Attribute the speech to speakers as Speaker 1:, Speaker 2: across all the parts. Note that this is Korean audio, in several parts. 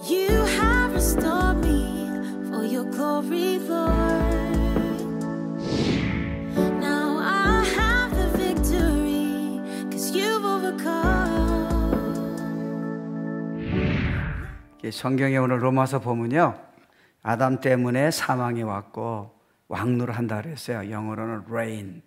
Speaker 1: You have restored me for your glory, Lord. Now I have the victory, 'cause you've overcome.
Speaker 2: 성경에 오늘 로마서 보면요, 아담 때문에 사망이 왔고 왕노를 한다 그랬어요. 영어로는 reign.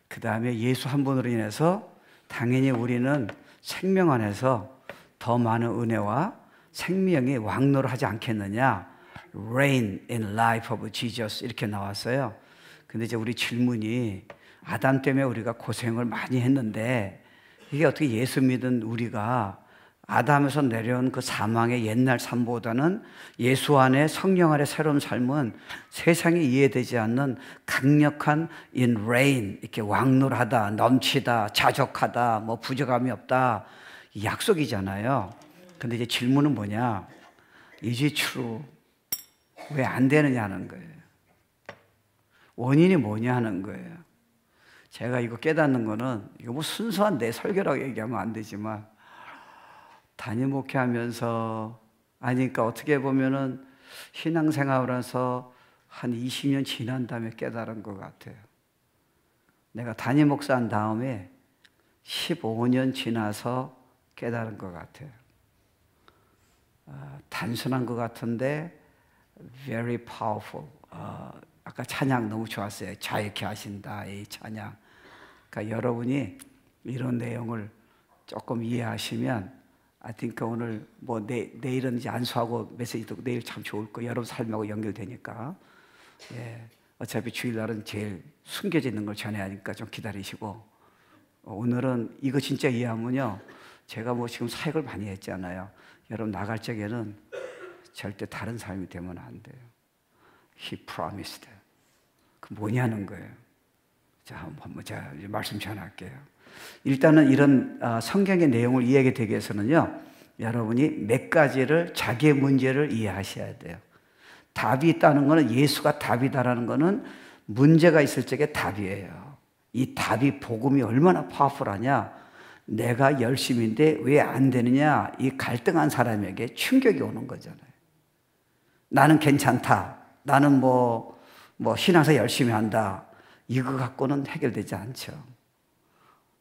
Speaker 2: 그 다음에 예수 한 분으로 인해서 당연히 우리는 생명 안에서 더 많은 은혜와 생명이 왕노를 하지 않겠느냐. Reign in life of Jesus 이렇게 나왔어요. 근데 이제 우리 질문이, 아담 때문에 우리가 고생을 많이 했는데 이게 어떻게 예수 믿은 우리가 아담에서 내려온 그 사망의 옛날 삶보다는 예수 안에 성령 안에 새로운 삶은 세상에 이해되지 않는 강력한 in reign, 이렇게 왕노하다, 넘치다, 자족하다, 뭐 부족함이 없다, 약속이잖아요. 근데 이제 질문은 뭐냐? Is it true? 왜 안 되느냐는 거예요. 원인이 뭐냐 하는 거예요. 제가 이거 깨닫는 거는, 이거 뭐 순수한 내 설교라고 얘기하면 안 되지만, 담임 목회하면서, 그러니까 어떻게 보면은 신앙생활하면서 한 20년 지난 다음에 깨달은 것 같아요. 내가 담임 목사한 다음에 15년 지나서 깨달은 것 같아요. 단순한 것 같은데 very powerful. 아까 찬양 너무 좋았어요. 자유케 하신다, 이 찬양. 그러니까 여러분이 이런 내용을 조금 이해하시면, I think 오늘 뭐 내일은 이제 안수하고 메시지 듣고 내일 참 좋을 거예요. 여러분 삶하고 연결되니까. 예, 어차피 주일날은 제일 숨겨져 있는 걸 전해야 하니까 좀 기다리시고, 오늘은 이거 진짜 이해하면요, 제가 뭐 지금 사역을 많이 했잖아요. 여러분 나갈 적에는 절대 다른 삶이 되면 안 돼요. He promised. 그 뭐냐는 거예요. 자, 한번 제가 말씀 전할게요. 일단은 이런 성경의 내용을 이해하게 되기 위해서는요, 여러분이 몇 가지를, 자기의 문제를 이해하셔야 돼요. 답이 있다는 것은, 예수가 답이다라는 것은 문제가 있을 적에 답이에요. 이 답이, 복음이 얼마나 파워풀하냐. 내가 열심인데 왜 안 되느냐, 이 갈등한 사람에게 충격이 오는 거잖아요. 나는 괜찮다, 나는 뭐 신앙사 열심히 한다, 이거 갖고는 해결되지 않죠.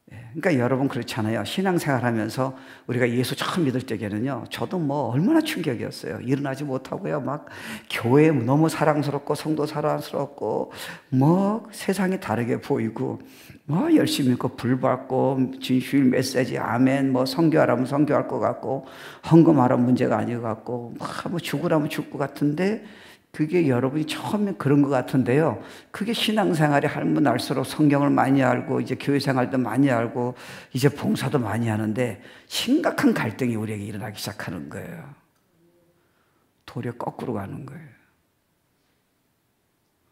Speaker 2: 그러니까 여러분 그렇잖아요. 신앙생활 하면서 우리가 예수 처음 믿을 적에는요, 저도 뭐 얼마나 충격이었어요. 일어나지 못하고요, 막 교회 너무 사랑스럽고 성도 사랑스럽고 뭐 세상이 다르게 보이고, 뭐 열심히 있고 불 받고 진실 메시지 아멘, 뭐 선교하라면 선교할 것 같고 헌금하라면 문제가 아닐 것 같고, 뭐 죽으라면 죽을 것 같은데, 그게 여러분이 처음에 그런 것 같은데요, 그게 신앙생활이 하면 할수록 성경을 많이 알고 이제 교회 생활도 많이 알고 이제 봉사도 많이 하는데 심각한 갈등이 우리에게 일어나기 시작하는 거예요. 도리어 거꾸로 가는 거예요.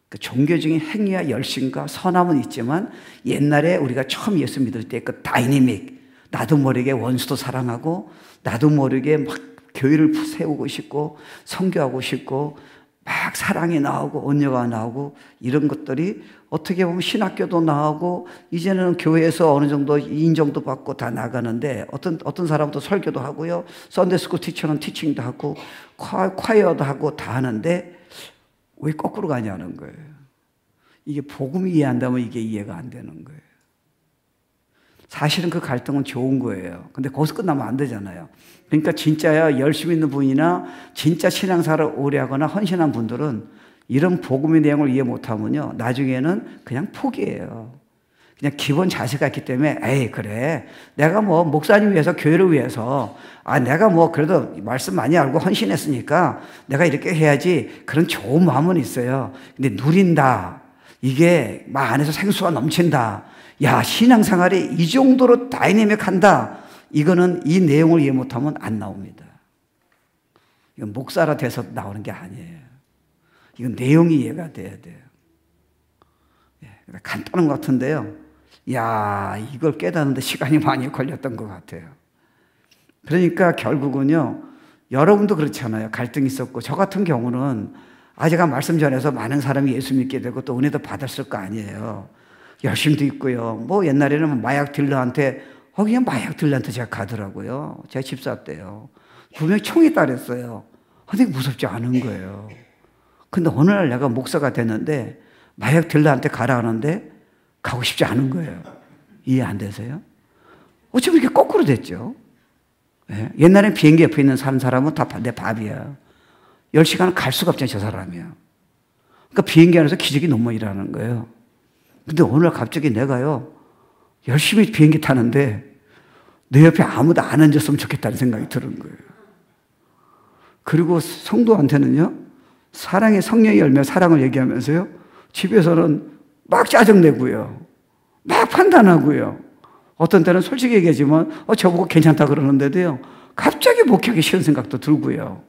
Speaker 2: 그 종교적인 행위와 열심과 선함은 있지만, 옛날에 우리가 처음 예수 믿을 때 그 다이내믹, 나도 모르게 원수도 사랑하고 나도 모르게 막 교회를 세우고 싶고 선교하고 싶고 막 사랑이 나오고 언녀가 나오고, 이런 것들이 어떻게 보면 신학교도 나오고 이제는 교회에서 어느 정도 인정도 받고 다 나가는데, 어떤 사람도 설교도 하고요, 썬데이스쿨 티처는 티칭도 하고 콰이어도 하고 다 하는데 왜 거꾸로 가냐는 거예요. 이게 복음이 이해한다면 이게 이해가 안 되는 거예요. 사실은 그 갈등은 좋은 거예요. 근데 거기서 끝나면 안 되잖아요. 그러니까 진짜야 열심히 있는 분이나 진짜 신앙생활을 오래 하거나 헌신한 분들은 이런 복음의 내용을 이해 못하면요, 나중에는 그냥 포기해요. 그냥 기본 자세가 있기 때문에, 에이 그래, 내가 뭐 목사님 위해서, 교회를 위해서, 내가 뭐 그래도 말씀 많이 알고 헌신했으니까 내가 이렇게 해야지, 그런 좋은 마음은 있어요. 근데 누린다, 이게 막 안에서 생수가 넘친다, 야 신앙생활이 이 정도로 다이내믹한다, 이거는 이 내용을 이해 못하면 안 나옵니다. 이건 목사라 돼서 나오는 게 아니에요. 이건 내용이 이해가 돼야 돼요. 간단한 것 같은데요, 야 이걸 깨닫는데 시간이 많이 걸렸던 것 같아요. 그러니까 결국은요, 여러분도 그렇잖아요. 갈등이 있었고, 저 같은 경우는 제가 말씀 전해서 많은 사람이 예수 믿게 되고 또 은혜도 받았을 거 아니에요. 열심도 있고요. 뭐 옛날에는 마약 딜러한테 그냥 마약 딜러한테 제가 가더라고요. 제 집사 때요. 분명히 총이 있다 그랬어요. 근데 무섭지 않은 거예요. 근데 어느 날 내가 목사가 됐는데 마약 딜러한테 가라 하는데 가고 싶지 않은 거예요. 이해 안 되세요? 어쩌면 이렇게 거꾸로 됐죠. 예? 옛날엔 비행기 옆에 있는 사람은 다 내 밥이야. 10시간은 갈 수가 없잖아요, 저 사람이야. 그러니까 비행기 안에서 기적이 너무 일어나는 거예요. 근데 오늘 갑자기 내가요, 열심히 비행기 타는데 내 옆에 아무도 안 앉았으면 좋겠다는 생각이 드는 거예요. 그리고 성도한테는요, 사랑의 성령의 열매, 사랑을 얘기하면서요, 집에서는 막 짜증내고요, 막 판단하고요, 어떤 때는 솔직히 얘기하지만 저보고 괜찮다 그러는데도요, 갑자기 목회하기 싫은 생각도 들고요.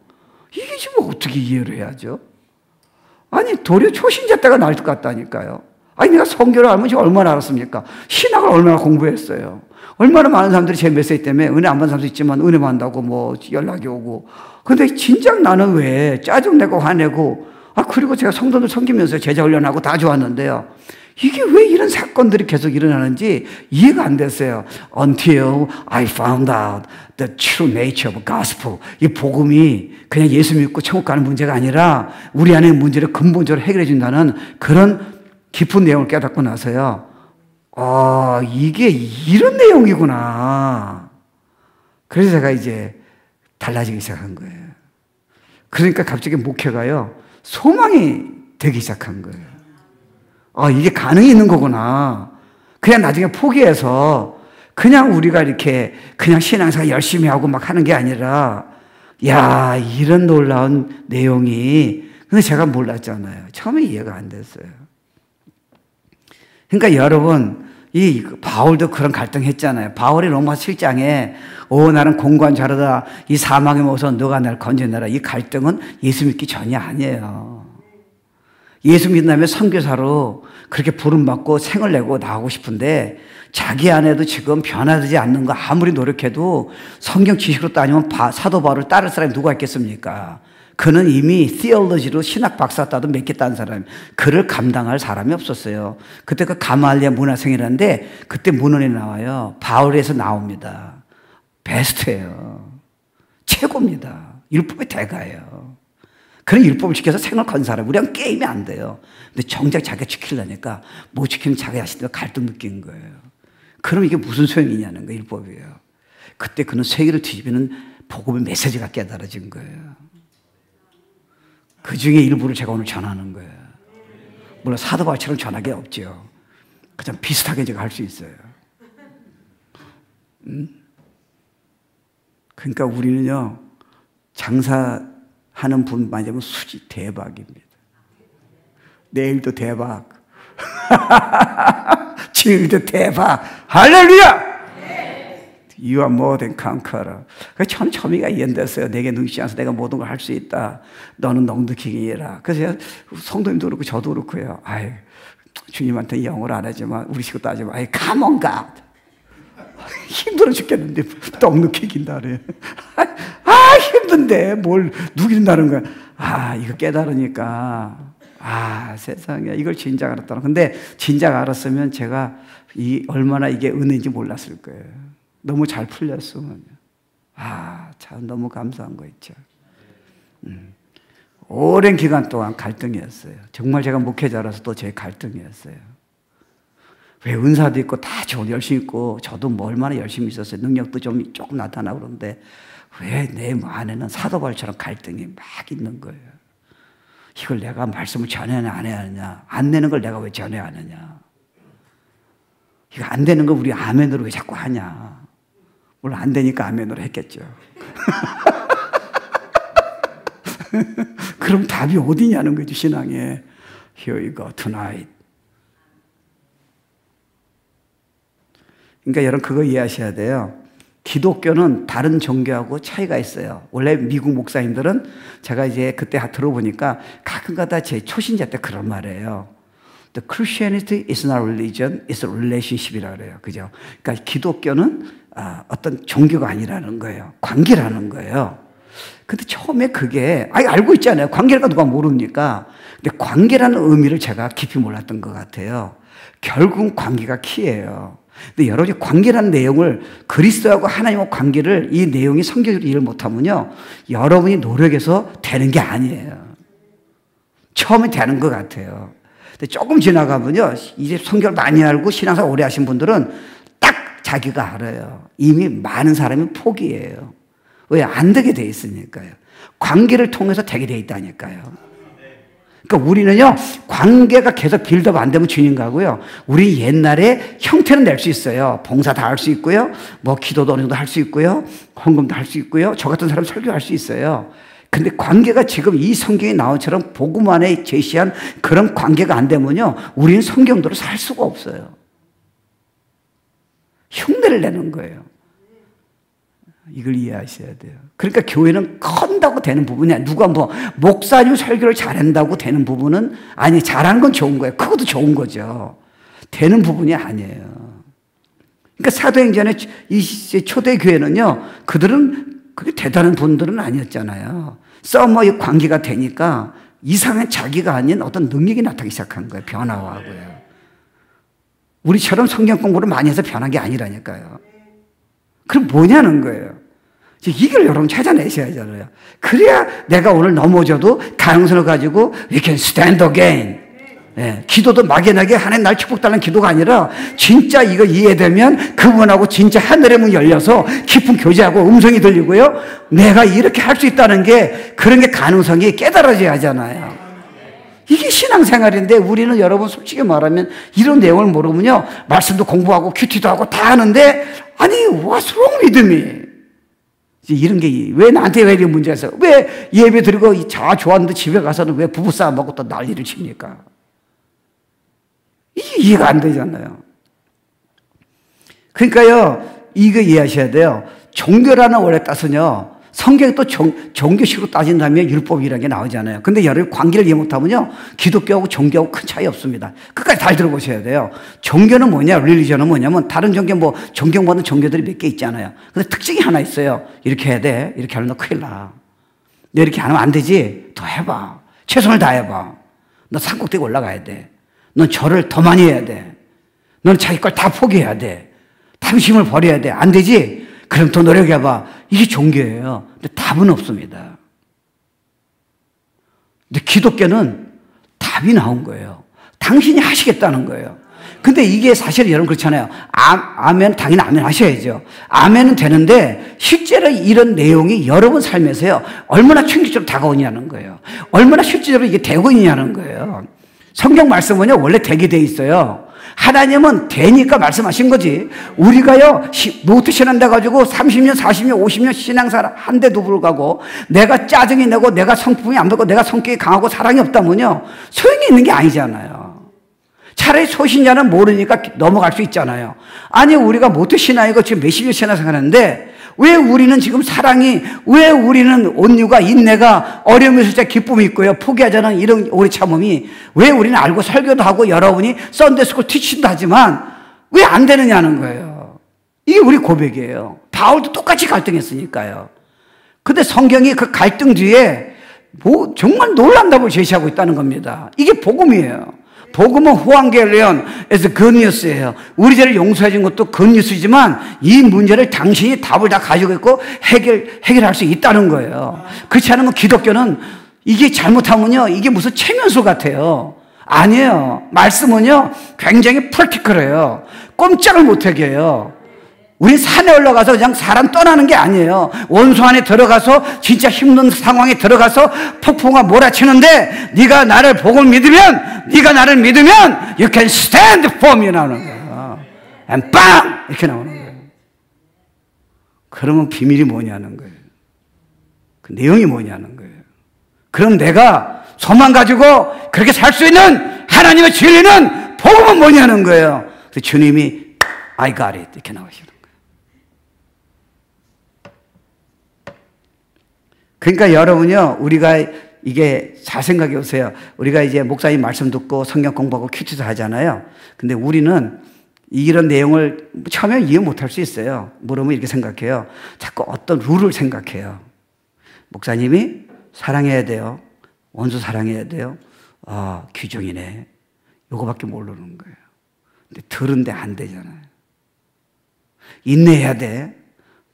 Speaker 2: 이게 지금 어떻게 이해를 해야죠? 아니, 도리어 초신자 때가 나을 것 같다니까요. 아니, 내가 성경을 알면 지금 얼마나 알았습니까? 신학을 얼마나 공부했어요. 얼마나 많은 사람들이 제 메시지 때문에 은혜 안 받는 사람도 있지만 은혜 받는다고 뭐 연락이 오고. 근데 진작 나는 왜 짜증내고 화내고, 그리고 제가 성도들 섬기면서 제자 훈련하고 다 좋았는데요. 이게 왜 이런 사건들이 계속 일어나는지 이해가 안 됐어요. Until I found out the true nature of gospel. 이 복음이 그냥 예수 믿고 천국 가는 문제가 아니라 우리 안의 문제를 근본적으로 해결해 준다는 그런 깊은 내용을 깨닫고 나서요. 이게 이런 내용이구나. 그래서 제가 이제 달라지기 시작한 거예요. 그러니까 갑자기 목회가요, 소망이 되기 시작한 거예요. 이게 가능이 있는 거구나. 그냥 나중에 포기해서 그냥 우리가 이렇게 그냥 신앙생활 열심히 하고 막 하는 게 아니라, 야, 이런 놀라운 내용이. 근데 제가 몰랐잖아요. 처음에 이해가 안 됐어요. 그러니까 여러분, 이 바울도 그런 갈등했잖아요. 바울이 로마 7장에 나는 공고한 자로다. 이 사망의 몸에서 너가 나를 건져내라. 이 갈등은 예수 믿기 전이 아니에요. 예수 믿는 다음에 선교사로 그렇게 부름받고 생을 내고 나오고 싶은데 자기 안에도 지금 변화되지 않는 거 아무리 노력해도 성경 지식으로 따지면 사도 바울을 따를 사람이 누가 있겠습니까? 그는 이미 theology로 신학 박사 따도 몇 개 딴 사람, 그를 감당할 사람이 없었어요. 그때 그 가말리아 문화생이라는데 그때 문헌에 나와요. 바울에서 나옵니다. 베스트예요. 최고입니다. 율법의 대가예요. 그런 율법을 지켜서 생을 건 사람, 우리랑 게임이 안 돼요. 근데 정작 자기가 지키려니까 못 지키는 자기 자신도 갈등 느낀 거예요. 그럼 이게 무슨 소용이냐는 거예요, 율법이에요. 그때 그는 세계를 뒤집는 복음의 메시지가 깨달아진 거예요. 그 중에 일부를 제가 오늘 전하는 거예요. 물론 사도 바울처럼 전하기 없죠. 그냥 비슷하게 제가 할 수 있어요. 그러니까 우리는요, 장사하는 분만 되면 수지 대박입니다. 내일도 대박. 지금도 대박. 할렐루야! You are more than conqueror. 참 처미가 이해됐어요. 내게 능치 않아서 내가 모든 걸 할 수 있다. 너는 넉넉히라. 그래서 성도님도 그렇고 저도 그렇고요. 주님한테 영어를 안 하지만 우리 식구 따지면 come on God. 힘들어 죽겠는데 넉넉히 이긴다 그래. 힘든데 뭘 누긴다는 거야. 이거 깨달으니까 세상에 이걸 진작 알았다. 근데 진작 알았으면 제가 얼마나 이게 은혜인지 몰랐을 거예요. 너무 잘 풀렸으면. 참 너무 감사한 거 있죠. 오랜 기간 동안 갈등이었어요. 정말 제가 목회자라서도 제 갈등이었어요. 왜 은사도 있고 다 좋은 열심히 있고 저도 뭐 얼마나 열심히 있었어요. 능력도 좀 조금 나타나고 그러는데 왜 내 안에는 사도 바울처럼 갈등이 막 있는 거예요. 이걸 내가 말씀을 전해야 안 해야 하느냐. 안 되는 걸 내가 왜 전해야 하느냐. 이거 안 되는 걸 우리 아멘으로 왜 자꾸 하냐. 물론 안 되니까 아멘으로 했겠죠. 그럼 답이 어디냐는 거죠, 신앙에. Here you go tonight. 그러니까 여러분 그거 이해하셔야 돼요. 기독교는 다른 종교하고 차이가 있어요. 원래 미국 목사님들은 제가 이제 그때 들어보니까 가끔가다 제 초신자 때 그런 말이에요. The Christianity is not religion, it's a relationship이라고 그래요. 그죠? 그러니까 기독교는 어떤 종교가 아니라는 거예요. 관계라는 거예요. 근데 처음에 그게, 알고 있잖아요. 관계가 누가 모릅니까? 근데 관계라는 의미를 제가 깊이 몰랐던 것 같아요. 결국은 관계가 키예요. 근데 여러분이 관계라는 내용을 그리스도하고 하나님과 관계를 이 내용이 성경으로 이해를 못하면요. 여러분이 노력해서 되는 게 아니에요. 처음에 되는 것 같아요. 근데 조금 지나가면요. 이제 성경을 많이 알고 신앙생활 오래 하신 분들은 딱 자기가 알아요. 이미 많은 사람이 포기해요. 왜? 안 되게 돼 있으니까요. 관계를 통해서 되게 돼 있다니까요. 그러니까 우리는요, 관계가 계속 빌드업 안 되면 주님 가고요. 우리 옛날에 형태는 낼 수 있어요. 봉사 다 할 수 있고요. 뭐 기도도 어느 정도 할 수 있고요. 헌금도 할 수 있고요. 저 같은 사람 설교할 수 있어요. 근데 관계가 지금 이 성경에 나온 처럼 복음 안에 제시한 그런 관계가 안 되면요. 우리는 성경대로 살 수가 없어요. 흉내를 내는 거예요. 이걸 이해하셔야 돼요. 그러니까 교회는 큰다고 되는 부분이 아니야. 누가 뭐 목사님 설교를 잘한다고 되는 부분은 아니, 잘하는 건 좋은 거예요. 그것도 좋은 거죠. 되는 부분이 아니에요. 그러니까 사도행전의 이 초대 교회는요, 그들은 그게 대단한 분들은 아니었잖아요. 뭐 관계가 되니까 이상한 자기가 아닌 어떤 능력이 나타나기 시작한 거예요. 변화하고요. 우리처럼 성경 공부를 많이 해서 변한 게 아니라니까요. 그럼 뭐냐는 거예요. 이걸 여러분 찾아내셔야 하잖아요. 그래야 내가 오늘 넘어져도 가능성을 가지고 we can stand again. 예, 기도도 막연하게 하나님 날 축복달라는 기도가 아니라 진짜 이거 이해되면 그분하고 진짜 하늘의 문 열려서 깊은 교제하고 음성이 들리고요. 내가 이렇게 할 수 있다는 게 그런 게 가능성이 깨달아져야 하잖아요. 이게 신앙생활인데 우리는 여러분 솔직히 말하면 이런 내용을 모르면요. 말씀도 공부하고 큐티도 하고 다 하는데 아니 what's wrong with me? 이런 게 왜 나한테 왜 이런 문제가 있어? 왜 예배 드리고 자 좋았는데 집에 가서는 왜 부부싸움하고 또 난리를 칩니까? 이게 이해가 안 되잖아요. 그러니까요, 이거 이해하셔야 돼요. 종교라는 원래 뜻은요, 성경에 또 종교식으로 따진다면 율법이라는 게 나오잖아요. 근데 여러분 관계를 이해 못하면요, 기독교하고 종교하고 큰 차이 없습니다. 끝까지 잘 들어보셔야 돼요. 종교는 뭐냐, 릴리전은 뭐냐면 다른 종교 뭐 존경받는 종교들이 몇 개 있잖아요. 근데 특징이 하나 있어요. 이렇게 해야 돼. 이렇게 하면 너 큰일 나. 너 이렇게 안 하면 안 되지. 더 해봐. 최선을 다해봐. 너 산꼭대기 올라가야 돼. 넌 절을 더 많이 해야 돼. 넌 자기 걸 다 포기해야 돼. 탐심을 버려야 돼. 안 되지? 그럼 더 노력해봐. 이게 종교예요. 근데 답은 없습니다. 근데 기독교는 답이 나온 거예요. 당신이 하시겠다는 거예요. 근데 이게 사실 여러분 그렇잖아요. 아멘, 당연히 아멘 하셔야죠. 아멘은 되는데 실제로 이런 내용이 여러분 삶에서요. 얼마나 충격적으로 다가오냐는 거예요. 얼마나 실제로 이게 되고 있냐는 거예요. 성경 말씀은요, 원래 되게 돼 있어요. 하나님은 되니까 말씀하신 거지. 우리가요, 노트 신한다 가지고 30년, 40년, 50년 신앙생활 한데도 불구하고 내가 짜증이 나고 내가 성품이 안 되고 내가 성격이 강하고 사랑이 없다면요, 소용이 있는 게 아니잖아요. 차라리 소신자는 모르니까 넘어갈 수 있잖아요. 아니, 우리가 모태 신앙이고 지금 몇십 년 신앙생활 하는데 왜 우리는 지금 사랑이, 왜 우리는 온유가, 인내가, 어려움에서 진짜 기쁨이 있고요. 포기하지 않은 이런 오래 참음이, 왜 우리는 알고 설교도 하고 여러분이 썬데이스쿨 티칭도 하지만 왜 안 되느냐는 거예요. 이게 우리 고백이에요. 바울도 똑같이 갈등했으니까요. 근데 성경이 그 갈등 뒤에 뭐 정말 놀라운 답을 제시하고 있다는 겁니다. 이게 복음이에요. 복음은 후앙겔리온에서 굿뉴스예요. 우리 죄를 용서해 준 것도 굿뉴스지만 이 문제를 당신이 답을 다 가지고 있고 해결할 수 있다는 거예요. 그렇지 않으면 기독교는 이게 잘못하면요, 이게 무슨 체면수 같아요. 아니에요. 말씀은요, 굉장히 프랙티컬해요. 꼼짝을 못하게 해요. 우리 산에 올라가서 그냥 사람 떠나는 게 아니에요. 원수 안에 들어가서 진짜 힘든 상황에 들어가서 폭풍과 몰아치는데 네가 나를 복을 믿으면, 네가 나를 믿으면 you can stand for me 나오는 거예요. and bang! 이렇게 나오는 거예요. 그러면 비밀이 뭐냐는 거예요. 그 내용이 뭐냐는 거예요. 그럼 내가 소망 가지고 그렇게 살 수 있는 하나님의 진리는 복음은 뭐냐는 거예요. 그래서 주님이 I got it 이렇게 나오시는 거예요. 그러니까 여러분요, 우리가 이게 잘 생각해 보세요. 우리가 이제 목사님 말씀 듣고 성경 공부하고 큐티도 하잖아요. 근데 우리는 이런 내용을 처음에 이해 못할 수 있어요. 물으면 이렇게 생각해요. 자꾸 어떤 룰을 생각해요. 목사님이 사랑해야 돼요. 원수 사랑해야 돼요. 규정이네. 요거밖에 모르는 거예요. 근데 들은데 안 되잖아요. 인내해야 돼.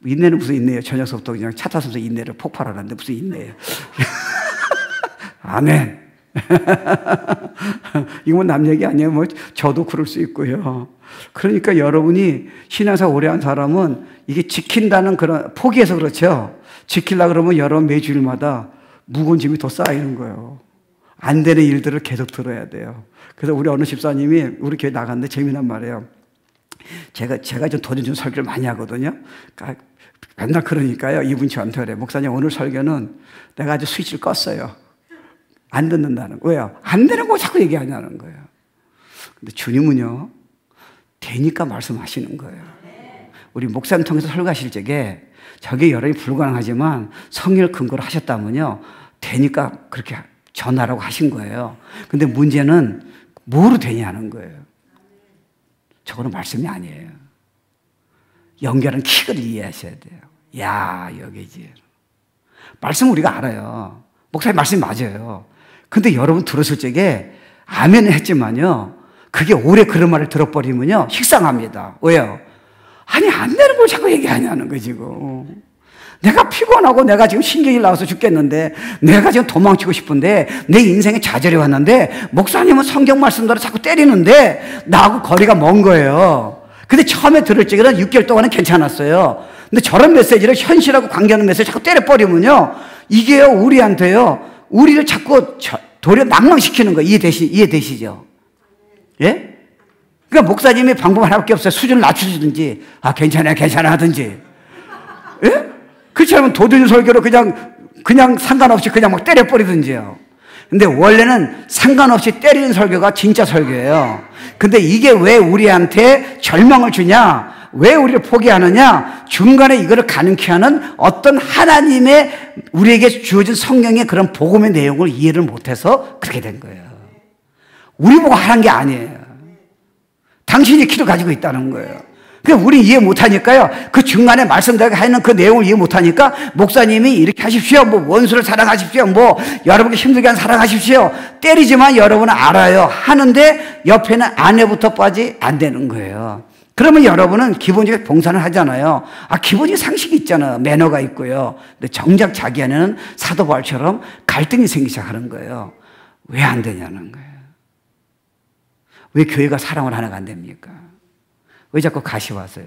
Speaker 2: 인내는 무슨 인내예요? 저녁서부터 그냥 차 타면서 인내를 폭발하는데 무슨 인내예요? 아멘. 이건 남 얘기 아니에요. 뭐 저도 그럴 수 있고요. 그러니까 여러분이 신앙생활 오래 한 사람은 이게 지킨다는 그런 포기해서 그렇죠. 지키려고 그러면 여러분 매주일마다 무거운 짐이 더 쌓이는 거예요. 안 되는 일들을 계속 들어야 돼요. 그래서 우리 어느 집사님이 우리 교회 나갔는데 재미난 말이에요. 제가 좀 돈 준 설교를 많이 하거든요. 그러니까 맨날 그러니까요. 이분 저한테 그래. 목사님 오늘 설교는 내가 아주 스위치를 껐어요. 안 듣는다는 거예요. 왜요? 안 되는 거 자꾸 얘기하냐는 거예요. 근데 주님은요, 되니까 말씀하시는 거예요. 우리 목사님 통해서 설교하실 적에 저게 여러분이 불가능하지만 성령을 근거로 하셨다면요, 되니까 그렇게 전하라고 하신 거예요. 근데 문제는 뭐로 되냐는 거예요. 저거는 말씀이 아니에요. 연결한 킥을 이해하셔야 돼요. 야, 여기지. 말씀 우리가 알아요. 목사님 말씀이 맞아요. 근데 여러분 들었을 적에 아멘은 했지만요, 그게 오래 그런 말을 들어버리면요 식상합니다. 왜요? 아니 안 되는 걸 자꾸 얘기하냐는 거지 지금. 내가 피곤하고 내가 지금 신경이 나와서 죽겠는데, 내가 지금 도망치고 싶은데, 내 인생에 좌절이 왔는데 목사님은 성경 말씀대로 자꾸 때리는데 나하고 거리가 먼 거예요. 근데 처음에 들을 적에는 6개월 동안은 괜찮았어요. 근데 저런 메시지를 현실하고 관계하는 메시지를 자꾸 때려버리면요, 이게요 우리한테요, 우리를 자꾸 도리어 낭망시키는 거예요. 이해되시죠? 예? 그러니까 목사님이 방법 하나밖에 없어요. 수준을 낮추든지, 아, 괜찮아 하든지. 예? 그렇지 않으면 도둑 설교로 그냥 상관없이 그냥 막 때려버리든지요. 근데 원래는 상관없이 때리는 설교가 진짜 설교예요. 근데 이게 왜 우리한테 절망을 주냐? 왜 우리를 포기하느냐? 중간에 이거를 가능케 하는 어떤 하나님의 우리에게 주어진 성경의 그런 복음의 내용을 이해를 못해서 그렇게 된 거예요. 우리 보고 하는 게 아니에요. 당신이 키를 가지고 있다는 거예요. 그러니까 우리 이해 못하니까요, 그 중간에 말씀드리게 하는 그 내용을 이해 못하니까 목사님이 이렇게 하십시오, 뭐 원수를 사랑하십시오, 뭐 여러분께 힘들게 한 사랑하십시오, 때리지만 여러분은 알아요 하는데 옆에는 아내부터 빠지 안 되는 거예요. 그러면 여러분은 기본적인 봉사를 하잖아요. 아, 기본적인 상식이 있잖아요. 매너가 있고요. 근데 정작 자기 안에는 사도 바울처럼 갈등이 생기기 시작하는 거예요. 왜 안 되냐는 거예요. 왜 교회가 사랑을 하나가 안 됩니까? 왜 자꾸 가시화하세요?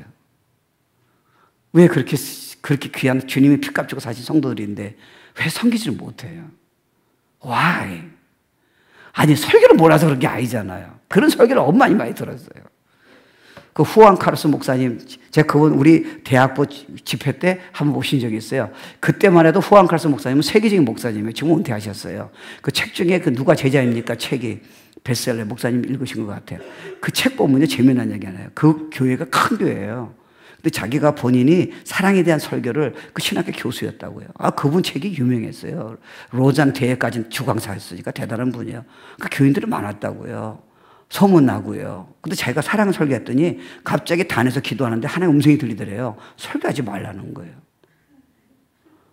Speaker 2: 왜 그렇게 귀한 주님이 피값 주고 사신 성도들인데 왜 섬기지를 못해요? Why? 아니, 설교를 몰라서 그런 게 아니잖아요. 그런 설교를 엄청 많이 들었어요. 그 후안 카르스 목사님, 제가 그분 우리 대학부 집회 때 한번 오신 적이 있어요. 그때만 해도 후안 카르스 목사님은 세계적인 목사님이에요. 지금 은퇴하셨어요. 그 책 중에 그 누가 제자입니까? 책이 베스트셀러, 목사님 읽으신 것 같아요. 그 책 보면요 재미난 얘기 하나요. 그 교회가 큰 교회예요. 근데 자기가 본인이 사랑에 대한 설교를, 그 신학교 교수였다고요. 아, 그분 책이 유명했어요. 로잔 대회까지 주강사였으니까 대단한 분이에요. 그러니까 교인들이 많았다고요. 소문나고요. 근데 자기가 사랑 설교했더니 갑자기 단에서 기도하는데 하나의 음성이 들리더래요. 설교하지 말라는 거예요.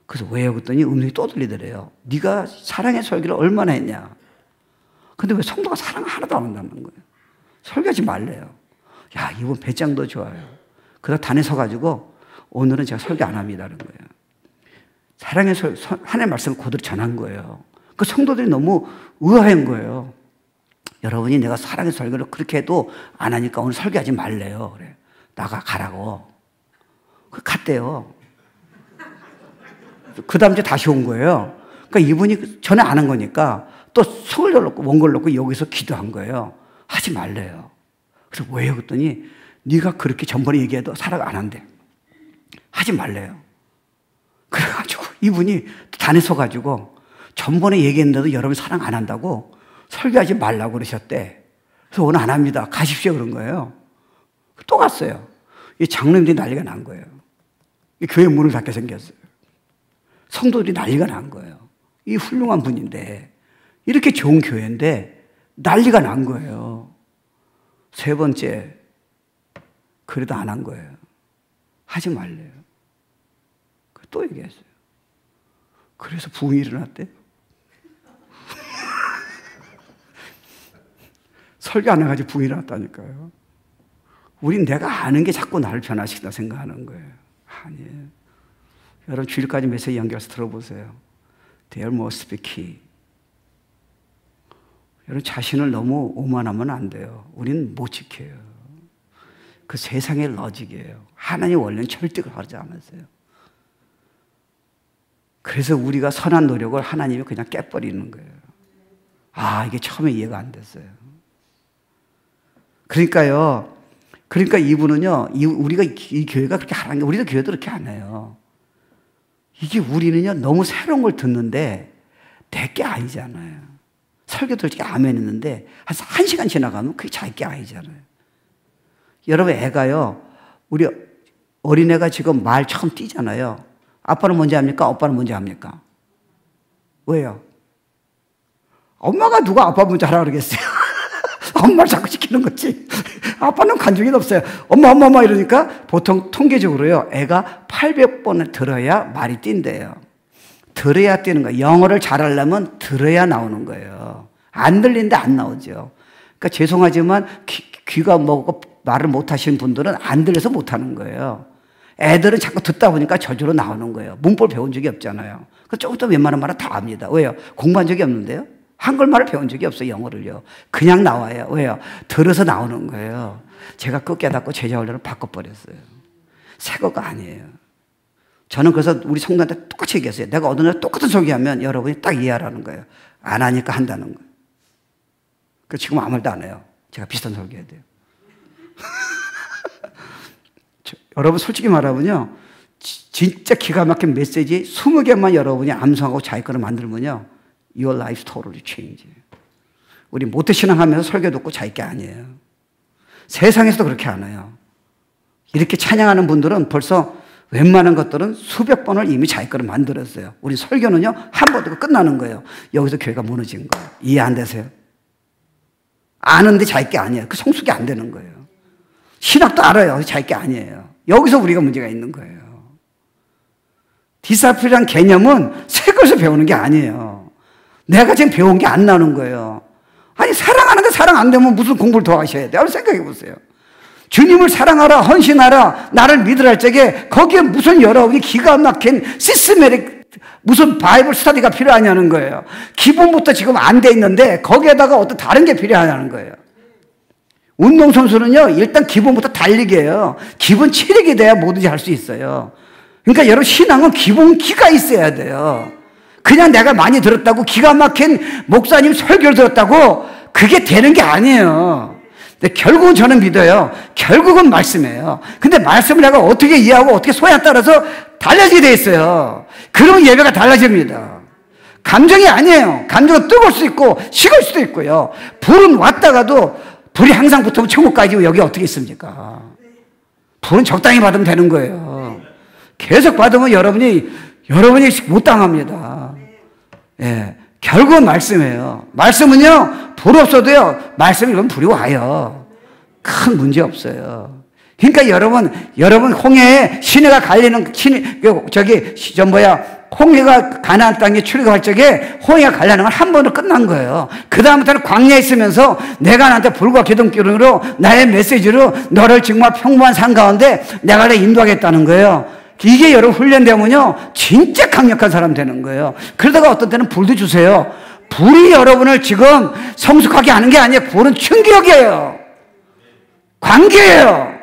Speaker 2: 그래서 왜요? 그랬더니 음성이 또 들리더래요. 네가 사랑의 설교를 얼마나 했냐? 근데 왜 성도가 사랑 하나도 안 한다는 거예요? 설교하지 말래요. 야, 이분 배짱도 좋아요. 그래서 단에 서가지고 오늘은 제가 설교 안 합니다라는 거예요. 사랑의 하나님의 말씀을 그대로 전한 거예요. 그 성도들이 너무 의아한 거예요. 여러분이 내가 사랑의 설교를 그렇게 해도 안 하니까 오늘 설교하지 말래요. 그래. 가라고. 그 갔대요. 그 다음 주에 다시 온 거예요. 그러니까 이분이 전에 안 한 거니까 또 성을 넣고 원고를 넣고 여기서 기도한 거예요. 하지 말래요. 그래서 왜요? 그랬더니 네가 그렇게 전번에 얘기해도 사랑 안 한대. 하지 말래요. 그래가지고 이분이 단에 서가지고 전번에 얘기했는데도 여러분 사랑 안 한다고 설교하지 말라고 그러셨대. 그래서 오늘 안 합니다. 가십시오. 그런 거예요. 또 갔어요. 이 장로님들이 난리가 난 거예요. 이 교회 문을 닫게 생겼어요. 성도들이 난리가 난 거예요. 이 훌륭한 분인데, 이렇게 좋은 교회인데 난리가 난 거예요. 세 번째, 그래도 안 한 거예요. 하지 말래요. 또 얘기했어요. 그래서 부흥이 일어났대요. 설교 안 해가지고 부흥이 일어났다니까요. 우린 내가 아는 게 자꾸 나를 변화시킨다 생각하는 거예요. 아니에요. 여러분 주일까지 메시지 연결해서 들어보세요. There must be key. 여러분 자신을 너무 오만하면 안 돼요. 우리는 못 지켜요. 그 세상의 러직이에요. 하나님 원래는 절대로 하지 않았어요. 그래서 우리가 선한 노력을 하나님이 그냥 깨버리는 거예요. 아, 이게 처음에 이해가 안 됐어요. 그러니까 이분은요, 우리가 이 교회가 그렇게 하라는 게, 우리도 교회도 그렇게 안 해요. 이게 우리는요, 너무 새로운 걸 듣는데, 내게 아니잖아요. 설교 들지 아멘 했는데, 한 시간 지나가면 그게 자기 아니잖아요. 여러분, 애가요, 우리 어린애가 지금 말 처음 띄잖아요. 아빠는 뭔지 압니까? 오빠는 뭔지 압니까? 왜요? 엄마가 누가 아빠 먼저 하라 그러겠어요? 엄마를 자꾸 시키는 거지. 아빠는 간증이 없어요. 엄마 이러니까 보통 통계적으로요, 애가 800번을 들어야 말이 띈대요. 들어야 뛰는 거예요. 영어를 잘하려면 들어야 나오는 거예요. 안 들리는데 안 나오죠. 그러니까 죄송하지만 귀가 먹고 말을 못 하시는 분들은 안 들려서 못 하는 거예요. 애들은 자꾸 듣다 보니까 저절로 나오는 거예요. 문법을 배운 적이 없잖아요. 조금 웬만한 말은 다 압니다. 왜요? 공부한 적이 없는데요? 한글말을 배운 적이 없어요, 영어를요. 그냥 나와요. 왜요? 들어서 나오는 거예요. 제가 그거 깨닫고 제자훈련을 바꿔버렸어요. 새 거가 아니에요. 저는 그래서 우리 성도한테 똑같이 얘기했어요. 내가 어느 날 똑같은 소개하면 여러분이 딱 이해하라는 거예요. 안 하니까 한다는 거예요. 그래서 지금 아무 말도 안 해요. 제가 비슷한 소개해야 돼요. 여러분 솔직히 말하면요, 진짜 기가 막힌 메시지 20개만 여러분이 암송하고 자기 거를 만들면요, Your life totally change. 우리 모태신앙하면서 설교 듣고 자기 게 아니에요. 세상에서도 그렇게 안 해요. 이렇게 찬양하는 분들은 벌써 웬만한 것들은 수백 번을 이미 자기 거를 만들었어요. 우리 설교는요, 한 번 듣고 끝나는 거예요. 여기서 교회가 무너진 거예요. 이해 안 되세요? 아는데 자기 게 아니에요. 그 성숙이 안 되는 거예요. 신학도 알아요. 자기 게 아니에요. 여기서 우리가 문제가 있는 거예요. 디사플이란 개념은 새 것을 배우는 게 아니에요. 내가 지금 배운 게 안 나오는 거예요. 아니, 사랑하는데 사랑 안 되면 무슨 공부를 더 하셔야 돼요? 생각해 보세요. 주님을 사랑하라, 헌신하라, 나를 믿으라 할 적에 거기에 무슨 여러분이 기가 막힌 시스테메릭 무슨 바이블 스터디가 필요하냐는 거예요. 기본부터 지금 안 돼 있는데 거기에다가 어떤 다른 게 필요하냐는 거예요. 운동선수는요, 일단 기본부터 달리기예요. 기본 체력이 돼야 뭐든지 할 수 있어요. 그러니까 여러분, 신앙은 기본 기가 있어야 돼요. 그냥 내가 많이 들었다고, 기가 막힌 목사님 설교를 들었다고 그게 되는 게 아니에요. 근데 결국은 저는 믿어요. 결국은 말씀이에요. 근데 말씀을 내가 어떻게 이해하고 어떻게 소화에 따라서 달라지게 돼 있어요. 그러면 예배가 달라집니다. 감정이 아니에요. 감정은 뜨거울 수 있고 식을 수도 있고요. 불은 왔다가도 불이 항상 붙으면 천국 가지고 여기 어떻게 있습니까? 불은 적당히 받으면 되는 거예요. 계속 받으면 여러분이 못 당합니다. 예, 결국은 말씀이에요. 말씀은요, 불 없어도요, 말씀 읽으면 불이 와요. 큰 문제 없어요. 그러니까 여러분 홍해에 시내가 갈리는, 홍해가 가나안 땅에 출애굽할 적에 홍해가 갈라는 건 한 번으로 끝난 거예요. 그 다음부터는 광야에 있으면서 내가 나한테 불과 기둥기로 나의 메시지로 너를 정말 평범한 삶 가운데 내가 내 인도하겠다는 거예요. 이게 여러분 훈련되면요, 진짜 강력한 사람 되는 거예요. 그러다가 어떤 때는 불도 주세요. 불이 여러분을 지금 성숙하게 하는 게 아니에요. 불은 충격이에요. 관계예요.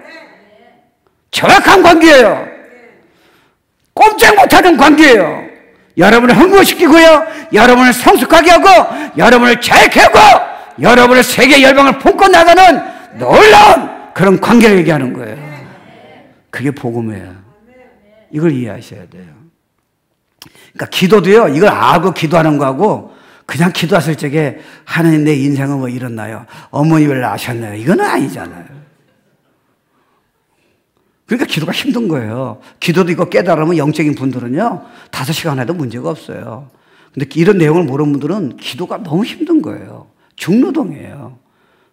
Speaker 2: 정확한 관계예요. 꼼짝 못하는 관계예요. 여러분을 흥분시키고요, 여러분을 성숙하게 하고, 여러분을 자유케 하고, 여러분을 세계 열방을 품고 나가는 놀라운 그런 관계를 얘기하는 거예요. 그게 복음이에요. 이걸 이해하셔야 돼요. 그러니까 기도도요, 이걸 알고 기도하는 거하고 그냥 기도하실 적에 하나님 내 인생은 뭐 이렇나요? 어머니 왜 낳으셨나요? 이거는 아니잖아요. 그러니까 기도가 힘든 거예요. 기도도 이거 깨달으면 영적인 분들은요, 5시간 해도 문제가 없어요. 근데 이런 내용을 모르는 분들은 기도가 너무 힘든 거예요. 중노동이에요.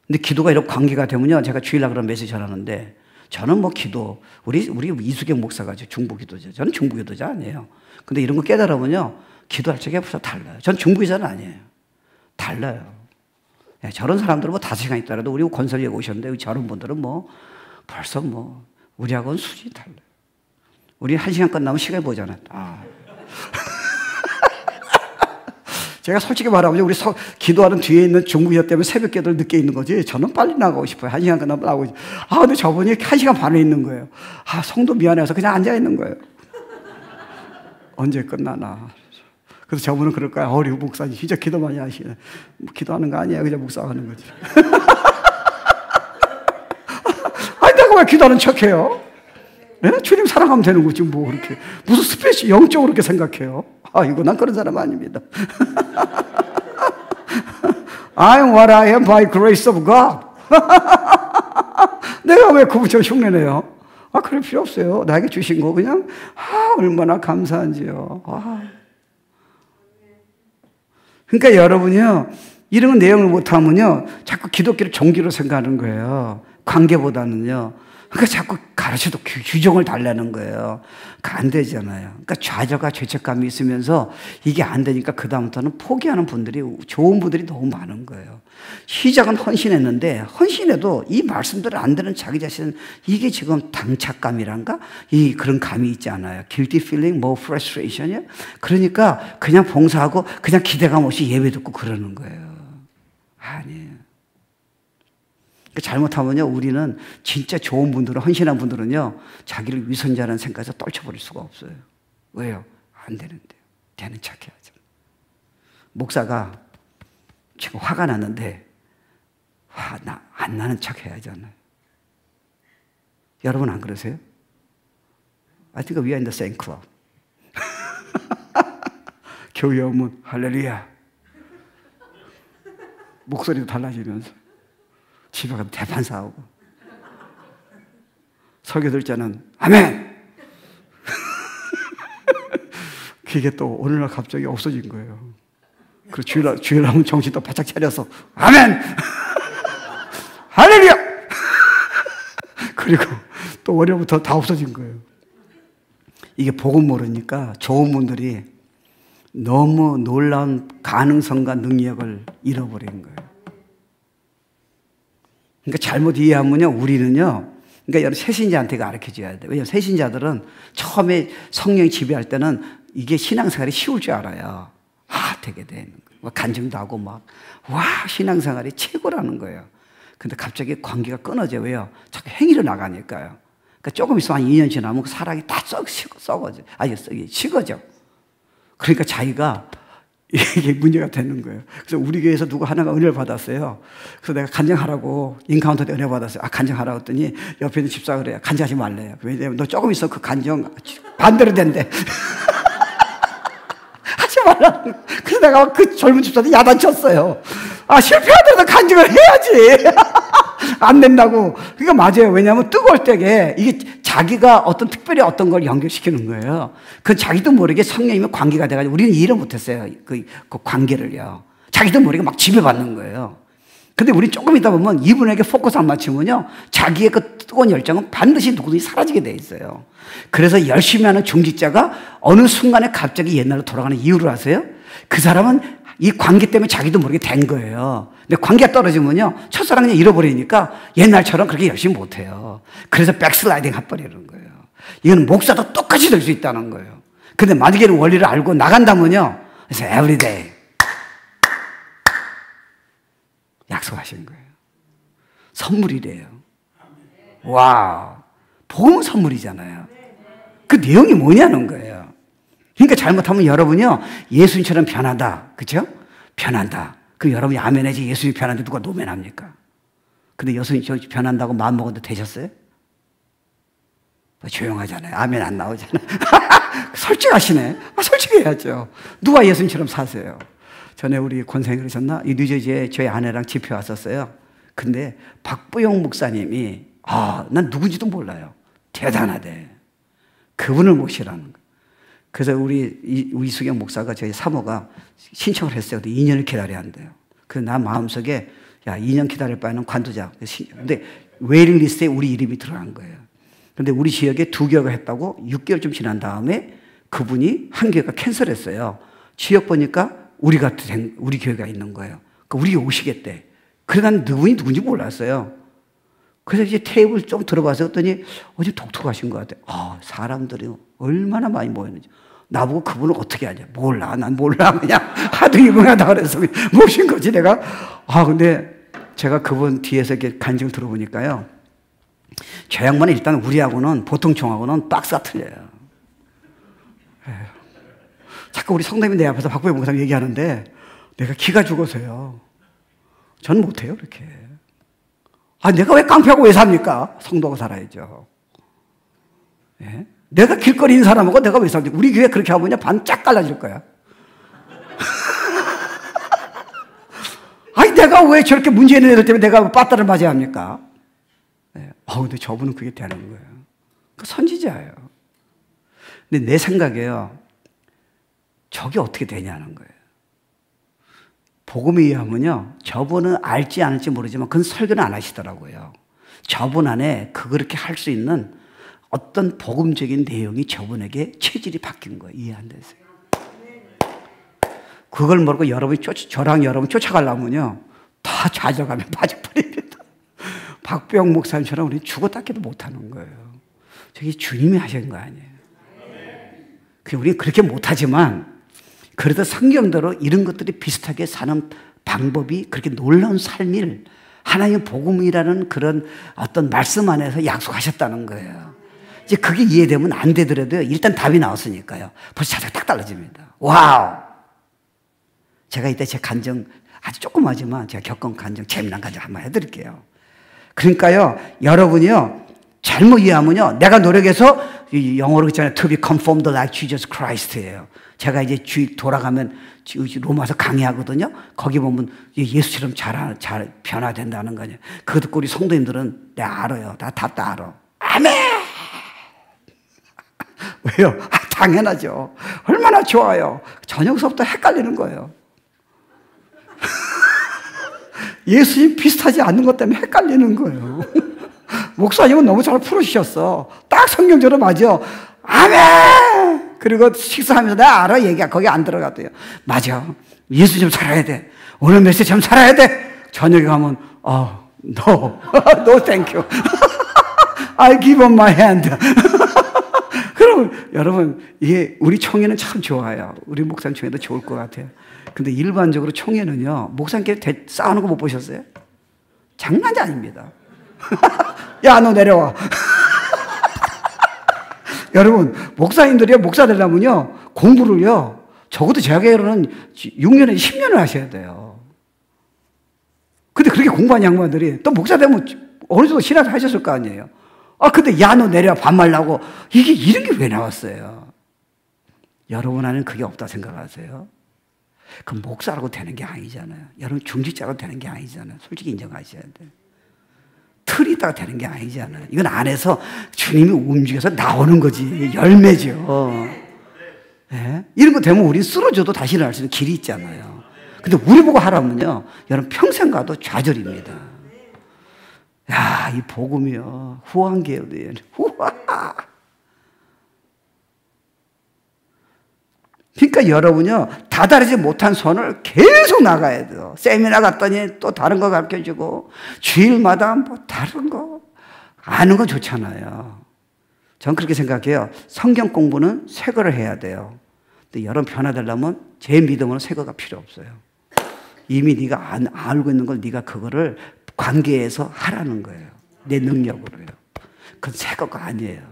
Speaker 2: 근데 기도가 이렇게 관계가 되면요, 제가 주일날 그런 메시지 전하는데, 저는 뭐 기도, 우리 이수경 목사가 중보기도자, 저는 중보기도자 아니에요. 근데 이런 거 깨달으면요, 기도할 적에 벌써 달라요. 전 중보기도자는 아니에요. 달라요. 예, 저런 사람들은 뭐 5시간 있더라도, 우리 권설위에 오셨는데 저런 분들은 뭐 벌써 뭐 우리하고는 수준이 달라요. 우리 1시간 끝나면 시간이 보잖아요. 제가 솔직히 말하면 우리 기도하는 뒤에 있는 중국이어 때문에 새벽 기도를 늦게 있는 거지. 저는 빨리 나가고 싶어요. 1시간 끝나면 나가고 싶어요. 근데 저분이 1시간 반에 있는 거예요. 성도 미안해서 그냥 앉아 있는 거예요. 언제 끝나나. 그래서 저분은 그럴 거야. 우리 목사님 진짜 기도 많이 하시네. 기도하는 거 아니에요. 그냥 묵상하는 거지. 내가 왜 기도하는 척해요? 네? 주님 사랑하면 되는 거지 뭐 그렇게 무슨 스페셜 영적으로 그렇게 생각해요? 이거 난 그런 사람 아닙니다. I'm what I am by grace of God. 내가 왜 그분처럼 흉내내요? 그럴 필요 없어요. 나에게 주신 거 그냥 얼마나 감사한지요. 그러니까 여러분이요, 이런 내용을 못하면요 자꾸 기독교를 종교로 생각하는 거예요. 관계보다는요. 그러니까 자꾸 가르쳐도 규정을 달라는 거예요. 그러니까 안 되잖아요. 그러니까 좌절과 죄책감이 있으면서 이게 안 되니까 그다음부터는 포기하는 분들이, 좋은 분들이 너무 많은 거예요. 시작은 헌신했는데 헌신해도 이 말씀대로 안 되는 자기 자신은 이게 지금 당착감이란가? 그런 감이 있지 않아요. guilty feeling, 뭐 frustration이요? 그러니까 그냥 봉사하고 그냥 기대감 없이 예배 듣고 그러는 거예요. 아니에요. 잘못하면요, 우리는 진짜 좋은 분들은, 헌신한 분들은요, 자기를 위선자라는 생각에서 떨쳐버릴 수가 없어요. 왜요? 안 되는데요. 되는 척 해야죠. 목사가 지금 화가 났는데, 안 나는 척 해야잖아요. 여러분 안 그러세요? I think we are in the same club. 교회 오면 할렐루야. 목소리도 달라지면서. 집에 가서 대판 싸우고 설교 들 때는 아멘. 그게 또 어느 날 갑자기 없어진 거예요. 그리고 주일 하면 정신 또 바짝 차려서 아멘. 할렐루야. 그리고 또 월요일부터 다 없어진 거예요. 이게 복음 모르니까 좋은 분들이 너무 놀라운 가능성과 능력을 잃어버린 거예요. 그러니까 잘못 이해하면요, 우리는요, 그러니까 여러분 새신자한테 가르쳐줘야 돼요. 왜냐하면 새신자들은 처음에 성령이 지배할 때는 이게 신앙생활이 쉬울 줄 알아요. 되게 되는 거예요. 간증도 하고 신앙생활이 최고라는 거예요. 근데 갑자기 관계가 끊어져요. 왜요? 자꾸 행위로 나가니까요. 그러니까 조금 있으면 한 2년 지나면 그 사랑이 다 썩어져. 식어져. 그러니까 자기가 이게 문제가 되는 거예요. 그래서 우리 교회에서 누구 하나가 은혜를 받았어요. 그래서 내가 간증하라고 인카운터 때 은혜 받았어요. 간증하라고 했더니 옆에 있는 집사가 그래요. 간증하지 말래요. 왜냐면 너 조금 있어 그 간증 반대로 된대. 하지 말라는 거예요. 그래서 내가 그 젊은 집사한테 야단쳤어요. 실패하더라도 간증을 해야지. 안 된다고. 그러니까 맞아요. 왜냐하면 뜨거울 때에 이게 자기가 특별히 어떤 걸 연결시키는 거예요. 그건 자기도 모르게 성령이면 관계가 돼가지고 우리는 이해를 못했어요. 그 관계를요. 자기도 모르게 막 지배받는 거예요. 근데 우리 조금 있다 보면 이분에게 포커스 안 맞추면요, 자기의 그 뜨거운 열정은 반드시 누구든지 사라지게 돼 있어요. 그래서 열심히 하는 중직자가 어느 순간에 갑자기 옛날로 돌아가는 이유를 아세요? 그 사람은 이 관계 때문에 자기도 모르게 된 거예요. 근데 관계가 떨어지면요, 첫사랑 그냥 잃어버리니까 옛날처럼 그렇게 열심히 못해요. 그래서 백슬라이딩 해버리는 거예요. 이건 목사도 똑같이 될 수 있다는 거예요. 근데 만약에 원리를 알고 나간다면요, 그래서 everyday 약속하신 거예요. 선물이래요. 와우. 복음은 선물이잖아요. 그 내용이 뭐냐는 거예요. 그러니까 잘못하면 여러분이요, 예수님처럼 변하다. 그죠? 변한다. 그럼 여러분이 아멘해지 예수님이 변한데 누가 노멘합니까? 근데 예수님이 변한다고 마음먹어도 되셨어요? 조용하잖아요. 아멘 안 나오잖아요. 솔직하시네. 솔직해야죠. 누가 예수님처럼 사세요? 전에 우리 권생이 그러셨나? 이 뉴저지에 저희 아내랑 집회 왔었어요. 근데 박부영 목사님이 난 누군지도 몰라요. 대단하대. 그분을 모시라는 거예요. 그래서 우리 이수경 목사가 저희 사모가 신청을 했어요. 근데 2년을 기다려야 한대요. 그래서 나 마음속에 2년 기다릴 바에는 관두자. 근데 웨이팅 리스트에 우리 이름이 들어간 거예요. 근데 우리 지역에 2교회가 했다고 6개월쯤 지난 다음에 그분이 한 교회가 캔슬했어요. 지역 보니까 우리 교회가 있는 거예요. 그러니까 우리 오시겠대. 그래 난 누군지 몰랐어요. 그래서 이제 테이블 좀 들어봐서 했더니 어제 독특하신 것 같아요. 사람들이 얼마나 많이 모였는지. 나보고 그분을 어떻게 하냐. 몰라. 난 몰라. 그냥 하도 유명하다 그래서 모신 거지 내가. 근데 제가 그분 뒤에서 이렇게 간증을 들어보니까요. 저 양반은 일단 우리하고는 보통 종하고는 박스가 틀려요. 자꾸 우리 성도님이 내 앞에서 박보영 목사님 얘기하는데 내가 기가 죽어서요. 저는 못해요 그렇게. 내가 왜 깡패하고 왜 삽니까? 성도가 살아야죠. 예? 내가 길거리 있는 사람하고 내가 왜 삽니까? 우리 교회 그렇게 하면 반 쫙 갈라질 거야. 내가 왜 저렇게 문제 있는 애들 때문에 내가 빠따를 맞아야 합니까? 네. 근데 저분은 그게 되는 거예요. 그 선지자예요. 근데 내 생각에요. 저게 어떻게 되냐는 거예요. 복음에 의하면요. 저분은 알지 않을지 모르지만 그건 설교는 안 하시더라고요. 저분 안에 그렇게 할 수 있는 어떤 복음적인 내용이 저분에게 체질이 바뀐 거예요. 이해 안 되세요? 그걸 모르고 저랑 여러분 쫓아가려면요. 다 좌절감에 빠져버립니다. 박병 목사님처럼 우리 죽었다 깨도 못하는 거예요. 저게 주님이 하신 거 아니에요. 우리 그렇게 못하지만 그래도 성경대로 이런 것들이 비슷하게 사는 방법이 그렇게 놀라운 삶을 하나님의 복음이라는 그런 어떤 말씀 안에서 약속하셨다는 거예요. 이제 그게 이해되면 안 되더라도 일단 답이 나왔으니까요. 벌써 자세가 딱 달라집니다. 와우! 제가 이때 제 간증 아주 조그마지만 제가 겪은 간증, 재미난 간증 한번 해드릴게요. 그러니까요, 여러분이요, 잘못 이해하면요, 내가 노력해서 영어로 있잖아요. To be conformed like Jesus Christ예요. 제가 이제 주일 돌아가면 로마서 강의하거든요. 거기 보면 예수처럼 잘 변화된다는 거냐. 그거 듣고 우리 성도님들은 내가 알아요. 다 알아. 아멘! 왜요? 당연하죠. 얼마나 좋아요. 저녁서부터 헷갈리는 거예요. 예수님 비슷하지 않는 것 때문에 헷갈리는 거예요. 목사님은 너무 잘 풀어주셨어. 딱 성경대로 맞아. 아멘! 그리고 식사하면서 내가 알아. 얘기가 거기 안 들어가도요. 맞아. 예수 좀 살아야 돼. 오늘 메시지 좀 살아야 돼. 저녁에 가면 no. no thank you. I give up my hand. 그럼 여러분 이게 우리 총회는 참 좋아요. 우리 목사님 총회도 좋을 것 같아요. 근데 일반적으로 총회는요, 목사님끼리 싸우는 거 못 보셨어요? 장난이 아닙니다. 야, 너 내려와. 여러분, 목사님들이요, 목사 되려면요, 공부를요, 적어도 제가로는 6년에 10년을 하셔야 돼요. 근데 그렇게 공부한 양반들이 또 목사 되면 어느 정도 신앙을 하셨을 거 아니에요? 근데 야, 너 내려와, 반말라고. 이런 게 왜 나왔어요? 여러분 안에는 그게 없다 생각하세요? 그 목사라고 되는 게 아니잖아요. 여러분 중직자라고 되는 게 아니잖아요. 솔직히 인정하셔야 돼요. 틀이 있다가 되는 게 아니잖아요. 이건 안에서 주님이 움직여서 나오는 거지. 열매죠. 네? 이런 거 되면 우리 쓰러져도 다시 일어날 수 있는 길이 있잖아요. 근데 우리 보고 하라면요, 여러분 평생 가도 좌절입니다. 야, 이 복음이요, 후한계요. 후하. 그러니까 여러분요, 다다르지 못한 손을 계속 나가야 돼요. 세미나 갔더니 또 다른 거 가르쳐주고, 주일마다 뭐 다른 거, 아는 건 좋잖아요. 전 그렇게 생각해요. 성경 공부는 새 거를 해야 돼요. 근데 여러분 변화되려면 제 믿음으로는 새 거가 필요 없어요. 이미 네가 알고 있는 걸 네가 그거를 관계에서 하라는 거예요. 내 능력으로요. 그건 새 거가 아니에요.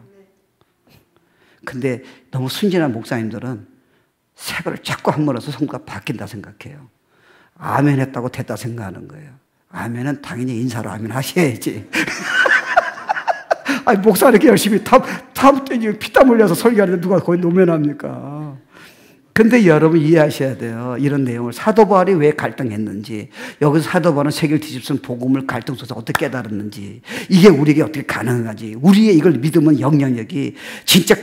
Speaker 2: 근데 너무 순진한 목사님들은 새 거를 자꾸 함으로써 성과가 바뀐다 생각해요. 아멘 했다고 됐다 생각하는 거예요. 아멘은 당연히 인사로 아멘 하셔야지. 아니, 목사 이렇게 열심히 피땀 흘려서 설교하는데 누가 거기 노면합니까? 근데 여러분 이해하셔야 돼요. 이런 내용을. 사도 바울이 왜 갈등했는지, 여기서 사도 바울은 세계를 뒤집은 복음을 갈등 속에서 어떻게 깨달았는지, 이게 우리에게 어떻게 가능한지, 우리의 이걸 믿으면 영향력이 진짜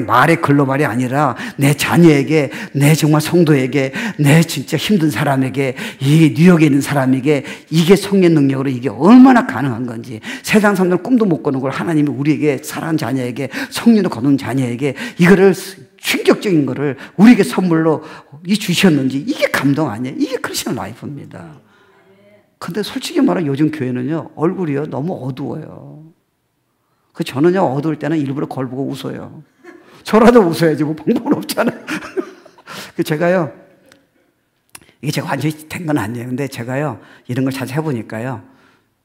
Speaker 2: 말의 글로벌이 아니라 내 자녀에게, 내 정말 성도에게, 내 진짜 힘든 사람에게, 이 뉴욕에 있는 사람에게 이게 성령 능력으로 이게 얼마나 가능한 건지, 세상 사람들 꿈도 못 꾸는 걸 하나님이 우리에게 사랑하는 자녀에게, 성령을 거둔 자녀에게 이거를 충격적인 거를 우리에게 선물로 주셨는지, 이게 감동 아니에요? 이게 크리스천 라이프입니다. 근데 솔직히 말하면 요즘 교회는요, 얼굴이요, 너무 어두워요. 그 저는요, 어두울 때는 일부러 거울 보고 웃어요. 저라도 웃어야지, 뭐 방법은 없잖아요. 제가요, 이게 제가 완전히 된 건 아니에요. 근데 제가요, 이런 걸 자주 해보니까요,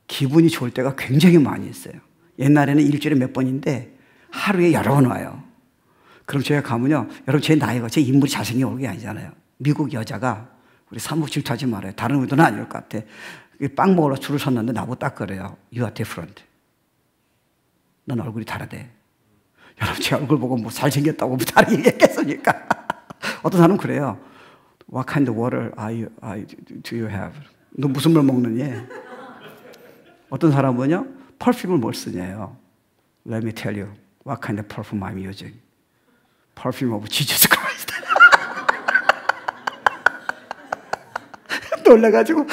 Speaker 2: 기분이 좋을 때가 굉장히 많이 있어요. 옛날에는 일주일에 몇 번인데, 하루에 여러 번 와요. 그럼 제가 가면요, 여러분 제 나이가, 제 인물이 잘생긴 얼굴이 아니잖아요. 미국 여자가, 우리 사무 질투하지 말아요. 다른 의도는 아닐 것 같아. 빵 먹으러 줄을 섰는데 나보고 딱 그래요. You are different. 넌 얼굴이 다르대. 여러분 제 얼굴 보고 뭐 잘생겼다고 뭐 다르게 얘기했겠습니까? 어떤 사람은 그래요. What kind of water do you have? 너 무슨 물 먹느니? 어떤 사람은요, 퍼퓸을 뭘 쓰냐요. Let me tell you what kind of perfume I'm using. Perfume of Jesus Christ. 놀라가지고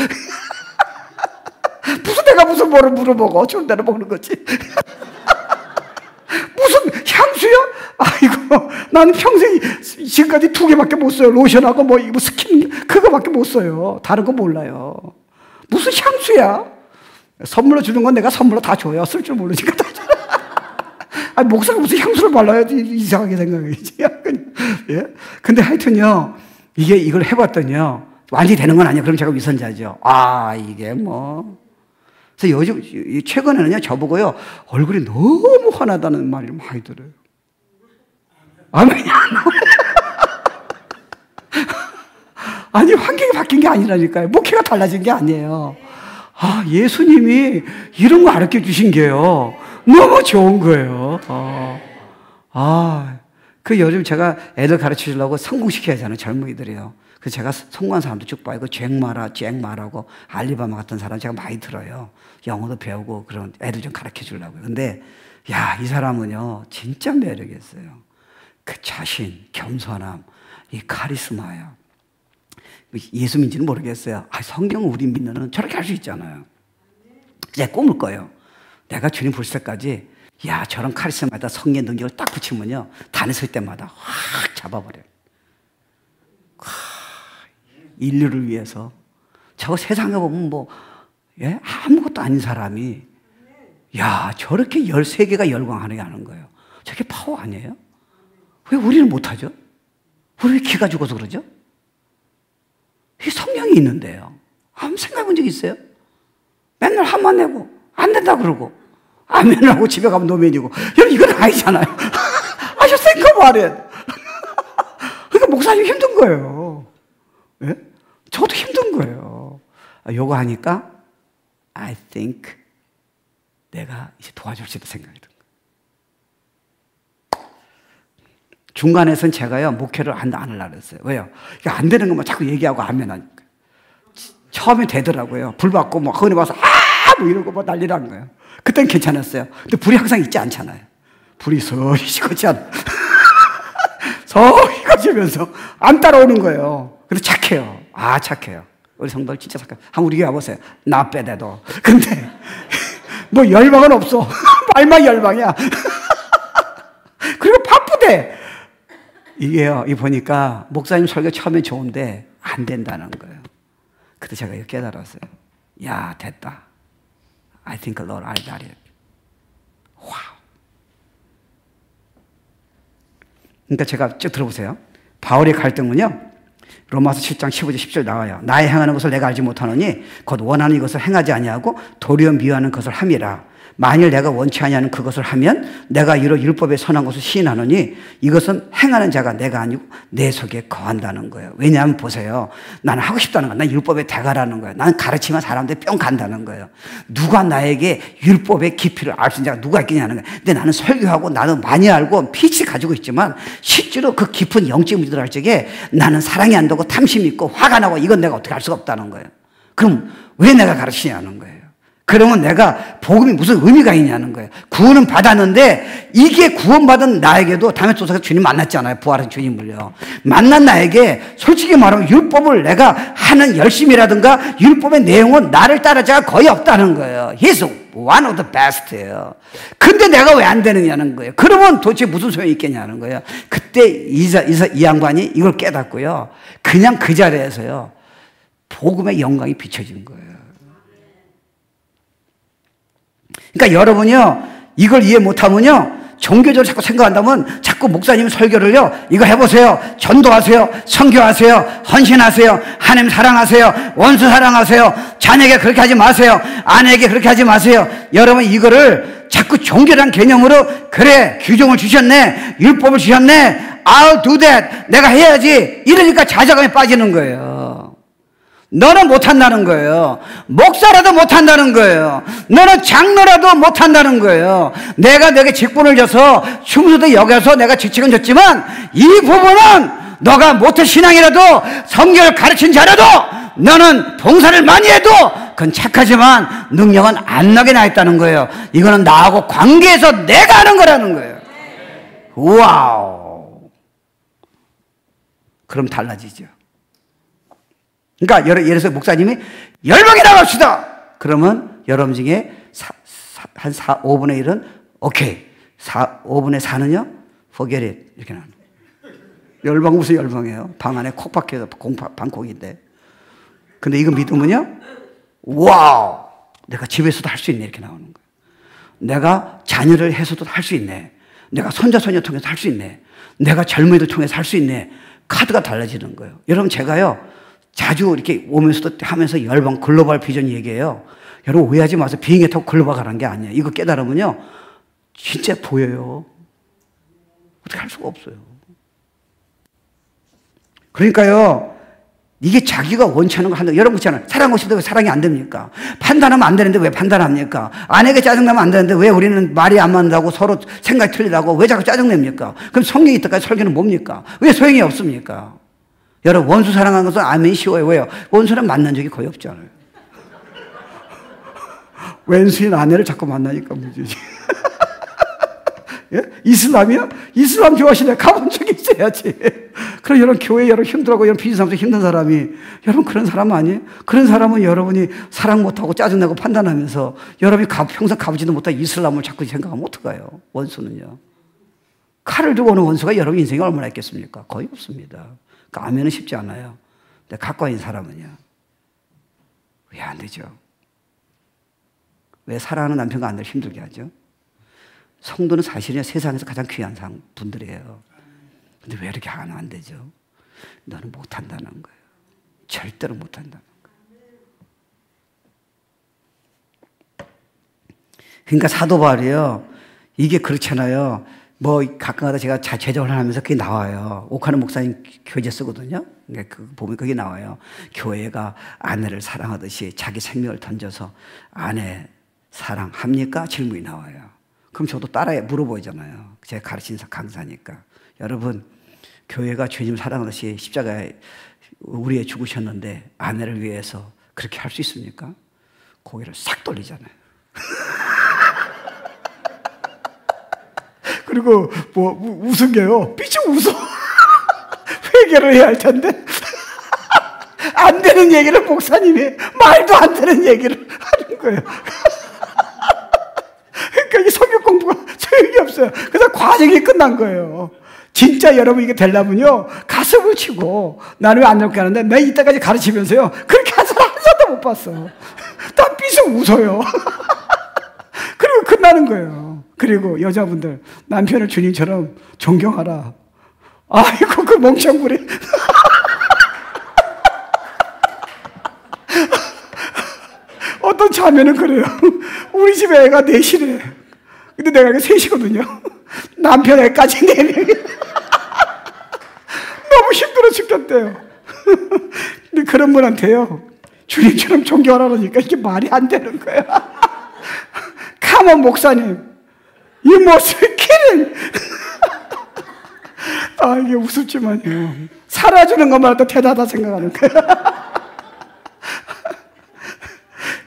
Speaker 2: 무슨 뭐를 물어먹어. 좋은 데로 먹는 거지. 무슨 향수요? 아이고, 나는 평생 지금까지 2개밖에 못 써요. 로션하고 뭐 스킨 그거밖에 못 써요. 다른 거 몰라요. 무슨 향수야? 선물로 주는 건 내가 선물로 다 줘요. 쓸 줄 모르니까 다 줘. 아니, 목사가 무슨 향수를 발라야지 이상하게 생각하지. 예? 근데 하여튼요, 이걸 해봤더니요, 완전히 되는 건 아니에요. 그럼 제가 위선자죠. 이게 뭐. 그래서 요즘, 최근에는요, 저보고요, 얼굴이 너무 환하다는 말을 많이 들어요. 아니, 환경이 바뀐 게 아니라니까요. 목회가 달라진 게 아니에요. 예수님이 이런 거 가르쳐 주신 게요, 너무 좋은 거예요. 그 요즘 제가 애들 가르쳐 주려고 성공시켜야 하잖아요, 젊은이들이요. 그래서 제가 성공한 사람도 쭉 봐요. 잭마라고 알리바마 같은 사람 제가 많이 들어요. 영어도 배우고 그런 애들 좀 가르쳐 주려고요. 근데, 이 사람은요, 진짜 매력이 있어요. 그 자신, 겸손함, 이 카리스마예요. 예수 믿는지는 모르겠어요. 성경을 우리 믿는 저렇게 할 수 있잖아요. 제 꿈을 꿔요. 내가 주님 볼 때까지, 저런 카리스마에다 성령의 능력을 딱 붙이면요, 단에 설 때마다 확 잡아버려요. 인류를 위해서. 저거 세상에 보면 아무것도 아닌 사람이, 저렇게 13개가 열광하게 하는 거예요. 저게 파워 아니에요? 왜 우리는 못하죠? 우리 왜 기가 죽어서 그러죠? 이 성령이 있는데요. 한번 생각해 본 적 있어요? 맨날 한만 내고, 안 된다 그러고, 아멘을 하고 집에 가면 노멘이고. 여러분, 이건 아니잖아요. just think about it. 그러니까 목사님 힘든 거예요. 예? 저도 힘든 거예요. 요거 하니까, I think 내가 이제 도와줄 수 있다 생각이 든 거예요. 중간에선 제가요, 목회를 안 하려고 했어요. 왜요? 이게 안 되는 것만 자꾸 얘기하고 아멘 하니까. 처음에 되더라고요. 불 받고 거기 와서 이러고 난리라는 거예요. 그땐 괜찮았어요. 근데 불이 항상 있지 않잖아요. 불이 서리 꺼지 않아. 서리 꺼지면서 안 따라오는 거예요. 근데 착해요. 착해요. 우리 성도들 진짜 착해요. 한번 우리 교회 와보세요. 나 빼대도. 근데 열방은 없어. 말만 열방이야. 그리고 바쁘대. 이게요, 보니까 목사님 설교 처음엔 좋은데 안 된다는 거예요. 그때 제가 이거 깨달았어요. 됐다. I think Lord, I got it. 와우. 그러니까 제가 쭉 들어보세요. 바울의 갈등은요, 로마서 7장 15절 10절 나와요. 나의 행하는 것을 내가 알지 못하노니 곧 원하는 이것을 행하지 아니하고 도리어 미워하는 것을 함이라. 만일 내가 원치 아니하는 그것을 하면 내가 이로 율법에 선한 것을 시인하노니 이것은 행하는 자가 내가 아니고 내 속에 거한다는 거예요. 왜냐하면 보세요. 나는 하고 싶다는 거야. 난 율법에 대가라는 거예요. 나는 가르치면 사람들이 뿅 간다는 거예요. 누가 나에게 율법의 깊이를 알 수 있는 자가 누가 있겠냐는 거예요. 근데 나는 설교하고 나는 많이 알고 피치 가지고 있지만 실제로 그 깊은 영적 문제를 할 적에 나는 사랑이 안 되고 탐심이 있고 화가 나고 이건 내가 어떻게 할 수가 없다는 거예요. 그럼 왜 내가 가르치냐는 거예요. 그러면 내가 복음이 무슨 의미가 있냐는 거예요. 구원은 받았는데 이게 구원받은 나에게도 다메섹에서 주님 만났잖아요. 부활한 주님을요. 만난 나에게 솔직히 말하면 율법을 내가 하는 열심이라든가 율법의 내용은 나를 따라자가 거의 없다는 거예요. He's one of the best예요. 근데 내가 왜 안 되느냐는 거예요. 그러면 도대체 무슨 소용이 있겠냐는 거예요. 그때 이 양반이 이걸 깨닫고요. 그냥 그 자리에서요. 복음의 영광이 비춰진 거예요. 그러니까 여러분이요, 이걸 이해 못하면요, 종교적으로 자꾸 생각한다면 자꾸 목사님 설교를요, 이거 해보세요. 전도하세요. 선교하세요. 헌신하세요. 하나님 사랑하세요. 원수 사랑하세요. 자녀에게 그렇게 하지 마세요. 아내에게 그렇게 하지 마세요. 여러분 이거를 자꾸 종교란 개념으로, 그래 규정을 주셨네, 율법을 주셨네, I'll do that, 내가 해야지, 이러니까 자존감에 빠지는 거예요. 너는 못한다는 거예요. 목사라도 못한다는 거예요. 너는 장로라도 못한다는 거예요. 내가 너에게 직분을 줘서 충수도 여겨서 내가 직책은 줬지만 이 부분은 너가 못해 신앙이라도 성경을 가르친 자라도 너는 봉사를 많이 해도 그건 착하지만 능력은 안 나게 나 있다는 거예요. 이거는 나하고 관계에서 내가 하는 거라는 거예요. 와우. 그럼 달라지죠. 그러니까 예를 들어서 목사님이 열방에 나갑시다. 그러면 여러분 중에 한 5분의 1은 오케이, 5분의 4는요 forget it 이렇게 나와요. 열방 무슨 열방이에요? 방 안에 콕 박혀서 방콕인데. 근데 이거 믿으면요, 와우, 내가 집에서도 할 수 있네 이렇게 나오는 거예요. 내가 자녀를 해서도 할 수 있네. 내가 손자 손녀 통해서 할 수 있네. 내가 젊은이들 통해서 할 수 있네. 카드가 달라지는 거예요. 여러분 제가요 자주 이렇게 오면서도 하면서 열방 글로벌 비전 얘기해요. 여러분 오해하지 마세요. 비행기 타고 글로벌 가는 게 아니에요. 이거 깨달으면요 진짜 보여요. 어떻게 할 수가 없어요. 그러니까요, 이게 자기가 원치 않은 거 한다. 여러분 그렇잖아요. 사랑하고 싶은데 왜 사랑이 안 됩니까? 판단하면 안 되는데 왜 판단합니까? 아내에게 짜증나면 안 되는데 왜 우리는 말이 안 맞는다고, 서로 생각이 틀리다고 왜 자꾸 짜증냅니까? 그럼 성경이 있다까지 설교는 뭡니까? 왜 소용이 없습니까? 여러분 원수 사랑하는 것은 아멘이 쉬워요. 왜요? 원수는 만난 적이 거의 없잖아요. 왼수인 아내를 자꾸 만나니까 문제지. 예? 이슬람이요? 이슬람 좋아하시네. 가본 적이 있어야지. 그럼 여러분 교회 여러분 힘들고 여러분 비즈니스 힘든 사람이, 여러분 그런 사람 아니에요? 그런 사람은 여러분이 사랑 못하고 짜증내고 판단하면서 여러분이 평생 가보지도 못한 이슬람을 자꾸 생각하면 어떡해요? 원수는요. 칼을 두고 오는 원수가 여러분 인생에 얼마나 있겠습니까? 거의 없습니다. 그러니까 아멘은 쉽지 않아요. 근데 가까이 있는 사람은요. 왜 안 되죠? 왜 사랑하는 남편과 아내를 힘들게 하죠? 성도는 사실은 세상에서 가장 귀한 분들이에요. 근데 왜 이렇게 안 되죠? 너는 못한다는 거예요. 절대로 못한다는 거예요. 그러니까 사도 바울이요, 이게 그렇잖아요. 뭐 가끔가다 제가 제정을 하면서 그게 나와요. 옥하는 목사님 교재 쓰거든요. 그 보면 그게 나와요. 교회가 아내를 사랑하듯이 자기 생명을 던져서 아내 사랑합니까? 질문이 나와요. 그럼 저도 따라 물어보잖아요. 제가 가르친 강사니까. 여러분, 교회가 주님 사랑하듯이 십자가에 우리에 죽으셨는데 아내를 위해서 그렇게 할 수 있습니까? 고개를 싹 돌리잖아요. 그리고 뭐 웃은 게요, 삐죽 웃어. 회개를 해야 할 텐데 안 되는 얘기를 목사님이 말도 안 되는 얘기를 하는 거예요. 그러니까 이 성경 공부가 소용이 없어요. 그래서 과정이 끝난 거예요. 진짜 여러분 이게 되려면요, 가슴을 치고 나는 왜 안 이렇게 하는데 내 이때까지 가르치면서요 그렇게 한 사람 한 사람도 못 봤어. 다 삐죽 웃어요. 그리고 끝나는 거예요. 그리고 여자분들, 남편을 주님처럼 존경하라. 아이고 그 멍청부리. 어떤 자매는 그래요. 우리 집에 애가 넷이래. 근데 내가 애가 셋이거든요. 남편 애까지 4명이. 너무 힘들어 죽겠대요. 근데 그런 분한테요, 주님처럼 존경하라니까 이게 말이 안 되는 거야. 가만 목사님, You must be kidding. 아, 이게 우습지만요. 살아주는 것만 또 대단하다 생각하는 거야.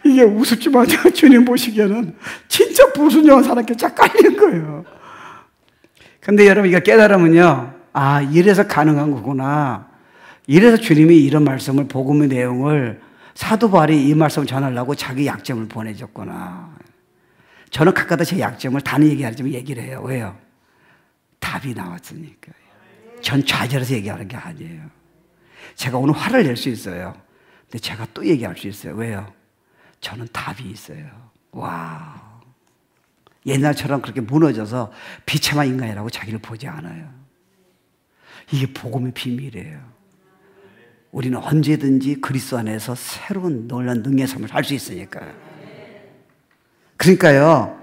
Speaker 2: 이게 우습지만 주님 보시기에는 진짜 불순종한 사람께 쫙 깔린 거예요. 근데 여러분 이거 깨달으면요, 아, 이래서 가능한 거구나. 이래서 주님이 이런 말씀을, 복음의 내용을 사도 바울이 이 말씀을 전하려고 자기 약점을 보내줬구나. 저는 가끔가다 제 약점을 다른 얘기하지만 얘기를 해요. 왜요? 답이 나왔으니까요. 전 좌절해서 얘기하는 게 아니에요. 제가 오늘 화를 낼 수 있어요. 근데 제가 또 얘기할 수 있어요. 왜요? 저는 답이 있어요. 와, 옛날처럼 그렇게 무너져서 비참한 인간이라고 자기를 보지 않아요. 이게 복음의 비밀이에요. 우리는 언제든지 그리스도 안에서 새로운 놀라운 능력의 삶을 살 수 있으니까요. 그러니까요,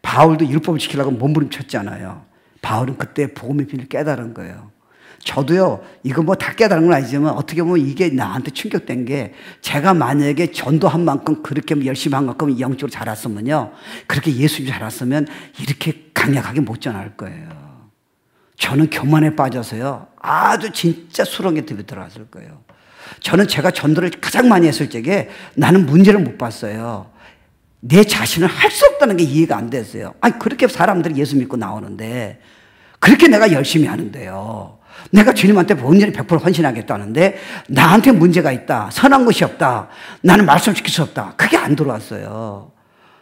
Speaker 2: 바울도 율법을 지키려고 몸부림쳤잖아요. 바울은 그때 복음의 비밀을 깨달은 거예요. 저도요, 이거 뭐 다 깨달은 건 아니지만 어떻게 보면 이게 나한테 충격된 게, 제가 만약에 전도한 만큼 그렇게 열심히 한 만큼 영적으로 자랐으면요, 그렇게 예수님이 자랐으면 이렇게 강력하게 못 전할 거예요. 저는 교만에 빠져서요, 아주 진짜 수렁에 들어갔을 거예요. 저는 제가 전도를 가장 많이 했을 적에 나는 문제를 못 봤어요. 내 자신을 할 수 없다는 게 이해가 안 됐어요. 아니, 그렇게 사람들이 예수 믿고 나오는데, 그렇게 내가 열심히 하는데요, 내가 주님한테 온전히 100% 헌신하겠다는데 나한테 문제가 있다, 선한 것이 없다, 나는 말씀 지킬 수 없다, 그게 안 들어왔어요.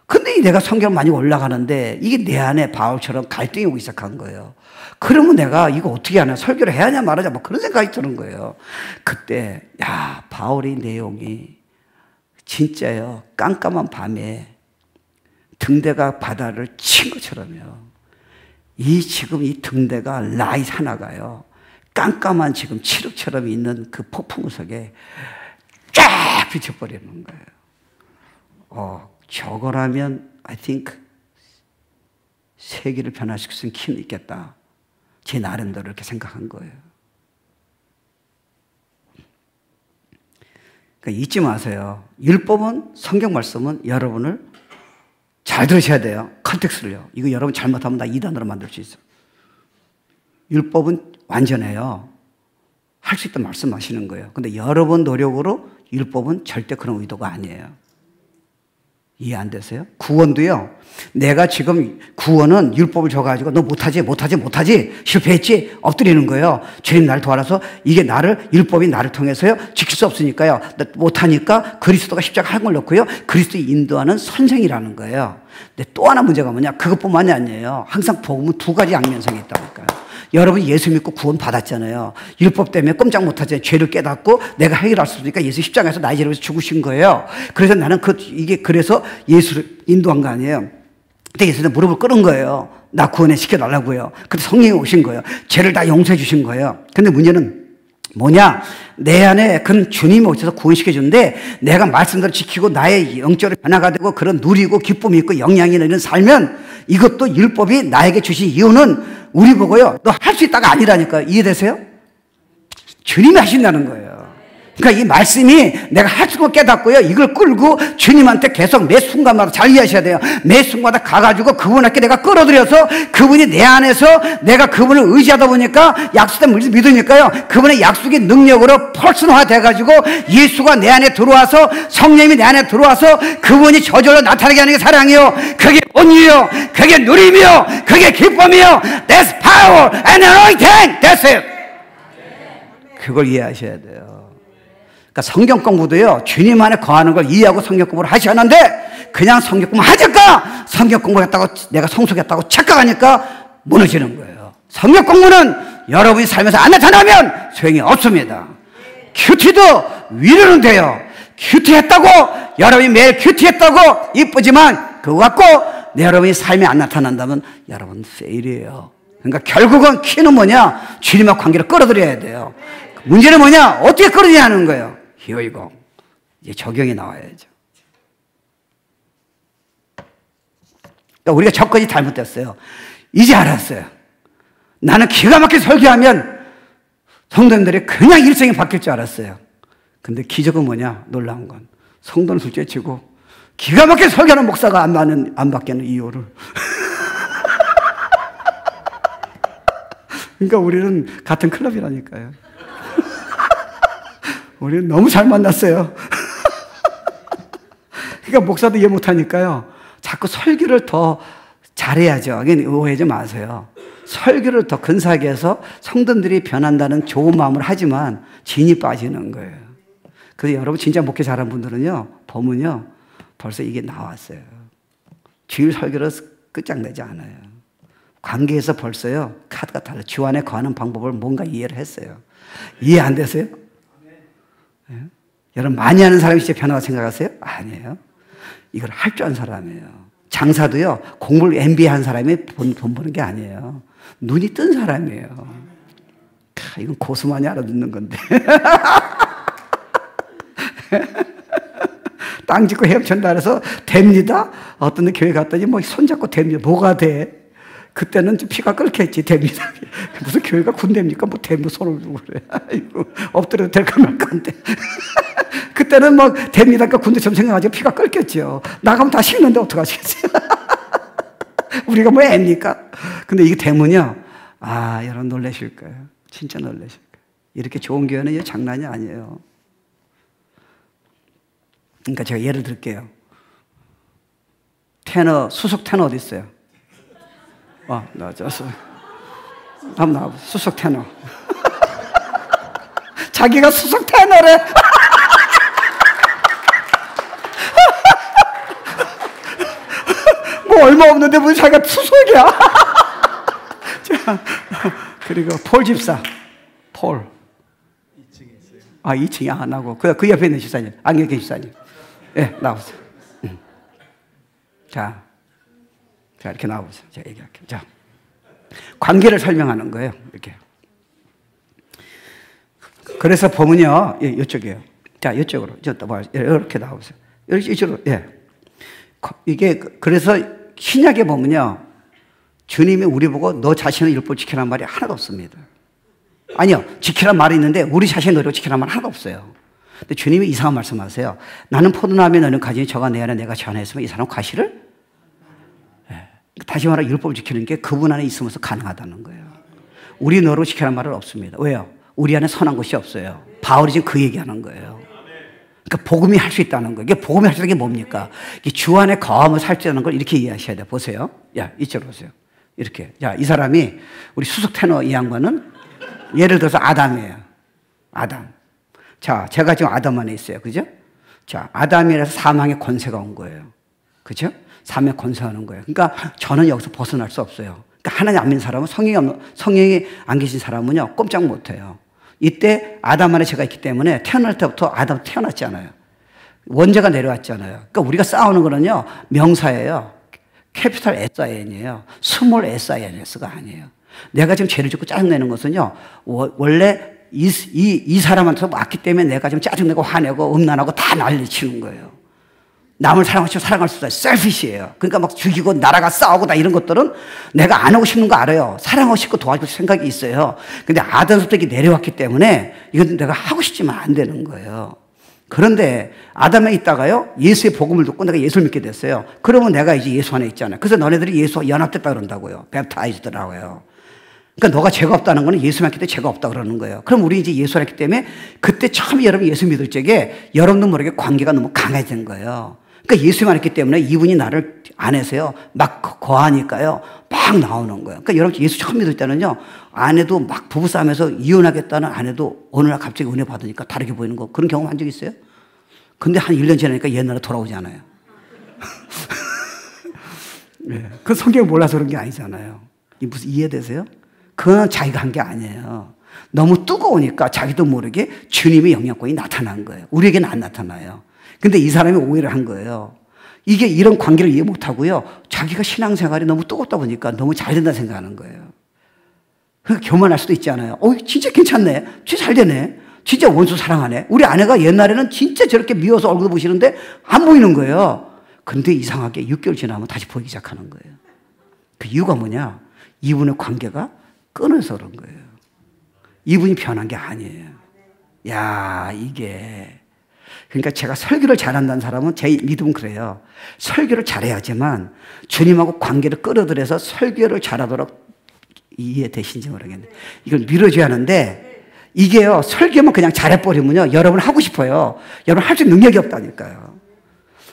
Speaker 2: 근데 내가 성경 많이 올라가는데 이게 내 안에 바울처럼 갈등이 오기 시작한 거예요. 그러면 내가 이거 어떻게 하냐, 설교를 해야 하냐 말하냐, 뭐 그런 생각이 드는 거예요. 그때 야, 바울의 내용이 진짜요, 깜깜한 밤에 등대가 바다를 친 것처럼요, 지금 이 등대가 라이트 하나가요, 깜깜한 지금 칠흑처럼 있는 그 폭풍 속에 쫙 비춰버리는 거예요. 저거라면 I think 세계를 변화시킬 수 있는 힘이 있겠다, 제 나름대로 이렇게 생각한 거예요. 그러니까 잊지 마세요. 율법은, 성경 말씀은 여러분을 잘 들으셔야 돼요. 컨텍스트를요. 이거 여러분 잘못하면 나 이단으로 만들 수 있어요. 율법은 완전해요. 할 수 있다 말씀하시는 거예요. 근데 여러분 노력으로 율법은 절대 그런 의도가 아니에요. 이해 안 되세요? 구원도요, 내가 지금 구원은 율법을 줘가지고 너 못하지 실패했지 엎드리는 거예요. 주님 나를 도와라서, 이게 율법이 나를 통해서요 지킬 수 없으니까요, 못하니까 그리스도가 십자가 한 걸 넣고요, 그리스도의 인도하는 선생이라는 거예요. 근데 또 하나 문제가 뭐냐, 그것뿐만이 아니에요. 항상 복음은 두 가지 양면성이 있다니까요. 여러분 예수 믿고 구원 받았잖아요. 율법 때문에 꼼짝 못하잖아요. 죄를 깨닫고 내가 해결할 수 없으니까 예수 십자가에서 나의 죄를 위해서 죽으신 거예요. 그래서 나는 그래서 예수를 인도한 거 아니에요. 그때 예수는 무릎을 꿇은 거예요. 나 구원해 시켜달라고요. 그때 성령이 오신 거예요. 죄를 다 용서해 주신 거예요. 근데 문제는 뭐냐, 내 안에 그 주님이 오셔서 구원시켜 주는데 내가 말씀대로 지키고 나의 영적으로 변화가 되고 그런 누리고 기쁨이 있고 영향이 있는 살면, 이것도 율법이 나에게 주신 이유는 우리 보고요, 너 할 수 있다가 아니라니까. 이해되세요? 주님이 하신다는 거예요. 그러니까 이 말씀이 내가 할 수 없고 깨닫고요, 이걸 끌고 주님한테 계속 매 순간마다 잘 이해하셔야 돼요. 매 순간마다 가가지고 그분께 내가 끌어들여서 그분이 내 안에서 내가 그분을 의지하다 보니까 약속된 물질 믿으니까요, 그분의 약속의 능력으로 퍼스널화 돼가지고 예수가 내 안에 들어와서, 성령님이 내 안에 들어와서 그분이 저절로 나타나게 하는 게 사랑이요, 그게 온유요, 그게 누림이요, 그게 기쁨이요. That's power and anointing. That's it. 그걸 이해하셔야 돼요. 그러니까 성경 공부도요, 주님 안에 거하는 걸 이해하고 성경 공부를 하시는데, 그냥 성경 공부 하니까 성경 공부했다고 내가 성숙했다고 착각하니까 무너지는 거예요. 성경 공부는 여러분이 살면서 안 나타나면 소용이 없습니다. 큐티도 위로는 돼요. 큐티했다고, 여러분이 매일 큐티했다고 이쁘지만 그거 갖고 여러분이 삶에 안 나타난다면 여러분 페일이에요. 그러니까 결국은 키는 뭐냐, 주님과 관계를 끌어들여야 돼요. 문제는 뭐냐, 어떻게 끌어들여야 하는 거예요. 이거 이제 적용이 나와야죠. 그러니까 우리가 접근이 잘못됐어요. 이제 알았어요. 나는 기가 막히게 설교하면 성도님들이 그냥 일생이 바뀔 줄 알았어요. 근데 기적은 뭐냐, 놀라운 건 성도는 둘째치고 기가 막히게 설교하는 목사가 안 바뀌는 이유를 그러니까 우리는 같은 클럽이라니까요. 우리는 너무 잘 만났어요. 그러니까 목사도 이해 못하니까요, 자꾸 설교를 더 잘해야죠. 오해하지 마세요. 설교를 더 근사하게 해서 성도들이 변한다는 좋은 마음을 하지만 진이 빠지는 거예요. 그래서 여러분 진짜 목회 잘하는 분들은요, 보면요, 벌써 이게 나왔어요. 주일 설교로 끝장내지 않아요. 관계에서 벌써요, 카드가 달라요. 주 안에 거하는 방법을 뭔가 이해를 했어요. 이해 안 되세요? 네? 여러분 많이 하는 사람이 진짜 변화가 생각하세요? 아니에요. 이걸 할 줄 아는 사람이에요. 장사도요, 공부를 MBA 한 사람이 돈 버는 게 아니에요. 눈이 뜬 사람이에요. 이건 고수만이 알아듣는 건데. 땅 짓고 헤엄친다 그래서 됩니다. 어떤 데 교회 갔더니 뭐 손잡고 됩니다. 뭐가 돼? 그때는 좀 피가 끓겠지. 됩니다. 무슨 교회가 군대입니까? 뭐 됩니다. 손을 두고 그래. 아이고, 엎드려도 될까 말까인데. 그때는 뭐 됩니다. 그러니까 군대처럼 생각하지 피가 끓겠죠. 나가면 다 식는데 어떡하시겠어요? 우리가 뭐 애입니까? 근데 이게 되면요. 아, 여러분 놀라실 거예요. 진짜 놀라실 거예요. 이렇게 좋은 교회는 장난이 아니에요. 그러니까 제가 예를 들게요. 테너, 수석 테너 어디 있어요? 나왔어. 한번 나와보세요. 수석 테너. 자기가 수석 테너래. 뭐 얼마 없는데 뭐 자기가 수석이야. 자, 그리고 폴 집사. 폴. 2층에 있어요. 2층이 안 하고. 그 옆에 있는 집사님. 안경계 집사님. 예, 나오세요. 자, 이렇게 나오세요. 제가 얘기할게요. 자, 관계를 설명하는 거예요. 이렇게. 그래서 보면요, 이쪽이에요. 자, 이쪽으로. 이렇게 나오세요. 이쪽으로. 예. 이게, 그래서 신약에 보면요, 주님이 우리 보고 너 자신의 율법 지키라는 말이 하나도 없습니다. 아니요, 지키라는 말이 있는데 우리 자신의 노력 지키라는 말 하나도 없어요. 근데 주님이 이상한 말씀하세요. 나는 포도나무에 너는 가지니 저가 내 안에 내가 저 안에 있으면 이 사람은 과실을? 예. 다시 말해 율법을 지키는 게 그분 안에 있으면서 가능하다는 거예요. 우리 노력 지키라는 말은 없습니다. 왜요? 우리 안에 선한 것이 없어요. 바울이 지금 그 얘기하는 거예요. 그러니까 복음이 할 수 있다는 거예요. 이게 복음이 할 수 있는 게 뭡니까? 주 안에 거하며 살 수 있는 걸 이렇게 이해하셔야 돼요. 보세요. 야, 이쪽으로 오세요. 이렇게. 자, 이 사람이 우리 수석 테너 이 양반은 예를 들어서 아담이에요. 아담. 자, 제가 지금 아담 안에 있어요. 그죠? 자, 아담이라서 사망의 권세가 온 거예요. 그죠? 사망의 권세하는 거예요. 그러니까 저는 여기서 벗어날 수 없어요. 그러니까 하나님 안 믿는 사람은 성령이 안 계신 사람은요, 꼼짝 못 해요. 이때 아담 안에 제가 있기 때문에 태어날 때부터 아담 태어났잖아요. 원죄가 내려왔잖아요. 그러니까 우리가 싸우는 거는요, 명사예요. 캐피탈 SIN이에요. 스몰 SINS가 아니에요. 내가 지금 죄를 짓고 짜증내는 것은요, 원래 이 사람한테 왔기 때문에 내가 지금 짜증내고 화내고 음란하고 다 난리치는 거예요. 남을 사랑하시고 사랑할 수 없어요. 셀피시예요. 그러니까 막 죽이고 나라가 싸우고 다 이런 것들은 내가 안 하고 싶은 거 알아요. 사랑하고 싶고 도와줄 생각이 있어요. 근데 아담부터 이게 내려왔기 때문에 이건 내가 하고 싶지만 안 되는 거예요. 그런데 아담에 있다가요, 예수의 복음을 듣고 내가 예수를 믿게 됐어요. 그러면 내가 이제 예수 안에 있잖아요. 그래서 너네들이 예수와 연합됐다 그런다고요. 웹타이즈더라고요. 그러니까 너가 죄가 없다는 거는 예수만 믿기 때문에 죄가 없다 그러는 거예요. 그럼 우리 이제 예수를 했기 때문에 그때 처음에 여러분 예수 믿을 적에 여러분도 모르게 관계가 너무 강해진 거예요. 그러니까 예수만 했기 때문에 이분이 나를 안에서요, 막 거하니까요, 막 나오는 거예요. 그러니까 여러분 예수 처음 믿을 때는요, 아내도 막 부부싸움에서 이혼하겠다는 아내도 어느 날 갑자기 은혜 받으니까 다르게 보이는 거, 그런 경험 한 적 있어요? 근데 한 1년 지나니까 옛날에 돌아오잖아요. 네. 그 성경을 몰라서 그런 게 아니잖아요. 무슨 이해되세요? 그건 자기가 한 게 아니에요. 너무 뜨거우니까 자기도 모르게 주님의 영향권이 나타난 거예요. 우리에게는 안 나타나요. 근데 이 사람이 오해를 한 거예요. 이게 이런 관계를 이해 못 하고요, 자기가 신앙생활이 너무 뜨겁다 보니까 너무 잘 된다 생각하는 거예요. 그러니까 교만할 수도 있잖아요. 진짜 괜찮네. 진짜 잘 되네. 진짜 원수 사랑하네. 우리 아내가 옛날에는 진짜 저렇게 미워서 얼굴 보시는데 안 보이는 거예요. 근데 이상하게 6개월 지나면 다시 보이기 시작하는 거예요. 그 이유가 뭐냐? 이분의 관계가 끊어서 그런 거예요. 이분이 변한 게 아니에요. 야, 이게. 그러니까 제가 설교를 잘한다는 사람은 제 믿음은 그래요. 설교를 잘해야지만 주님하고 관계를 끌어들여서 설교를 잘하도록 이해되신지 모르겠는데 이걸 밀어줘야 하는데 이게요, 설교만 그냥 잘해버리면요, 여러분 하고 싶어요. 여러분 할 수 있는 능력이 없다니까요.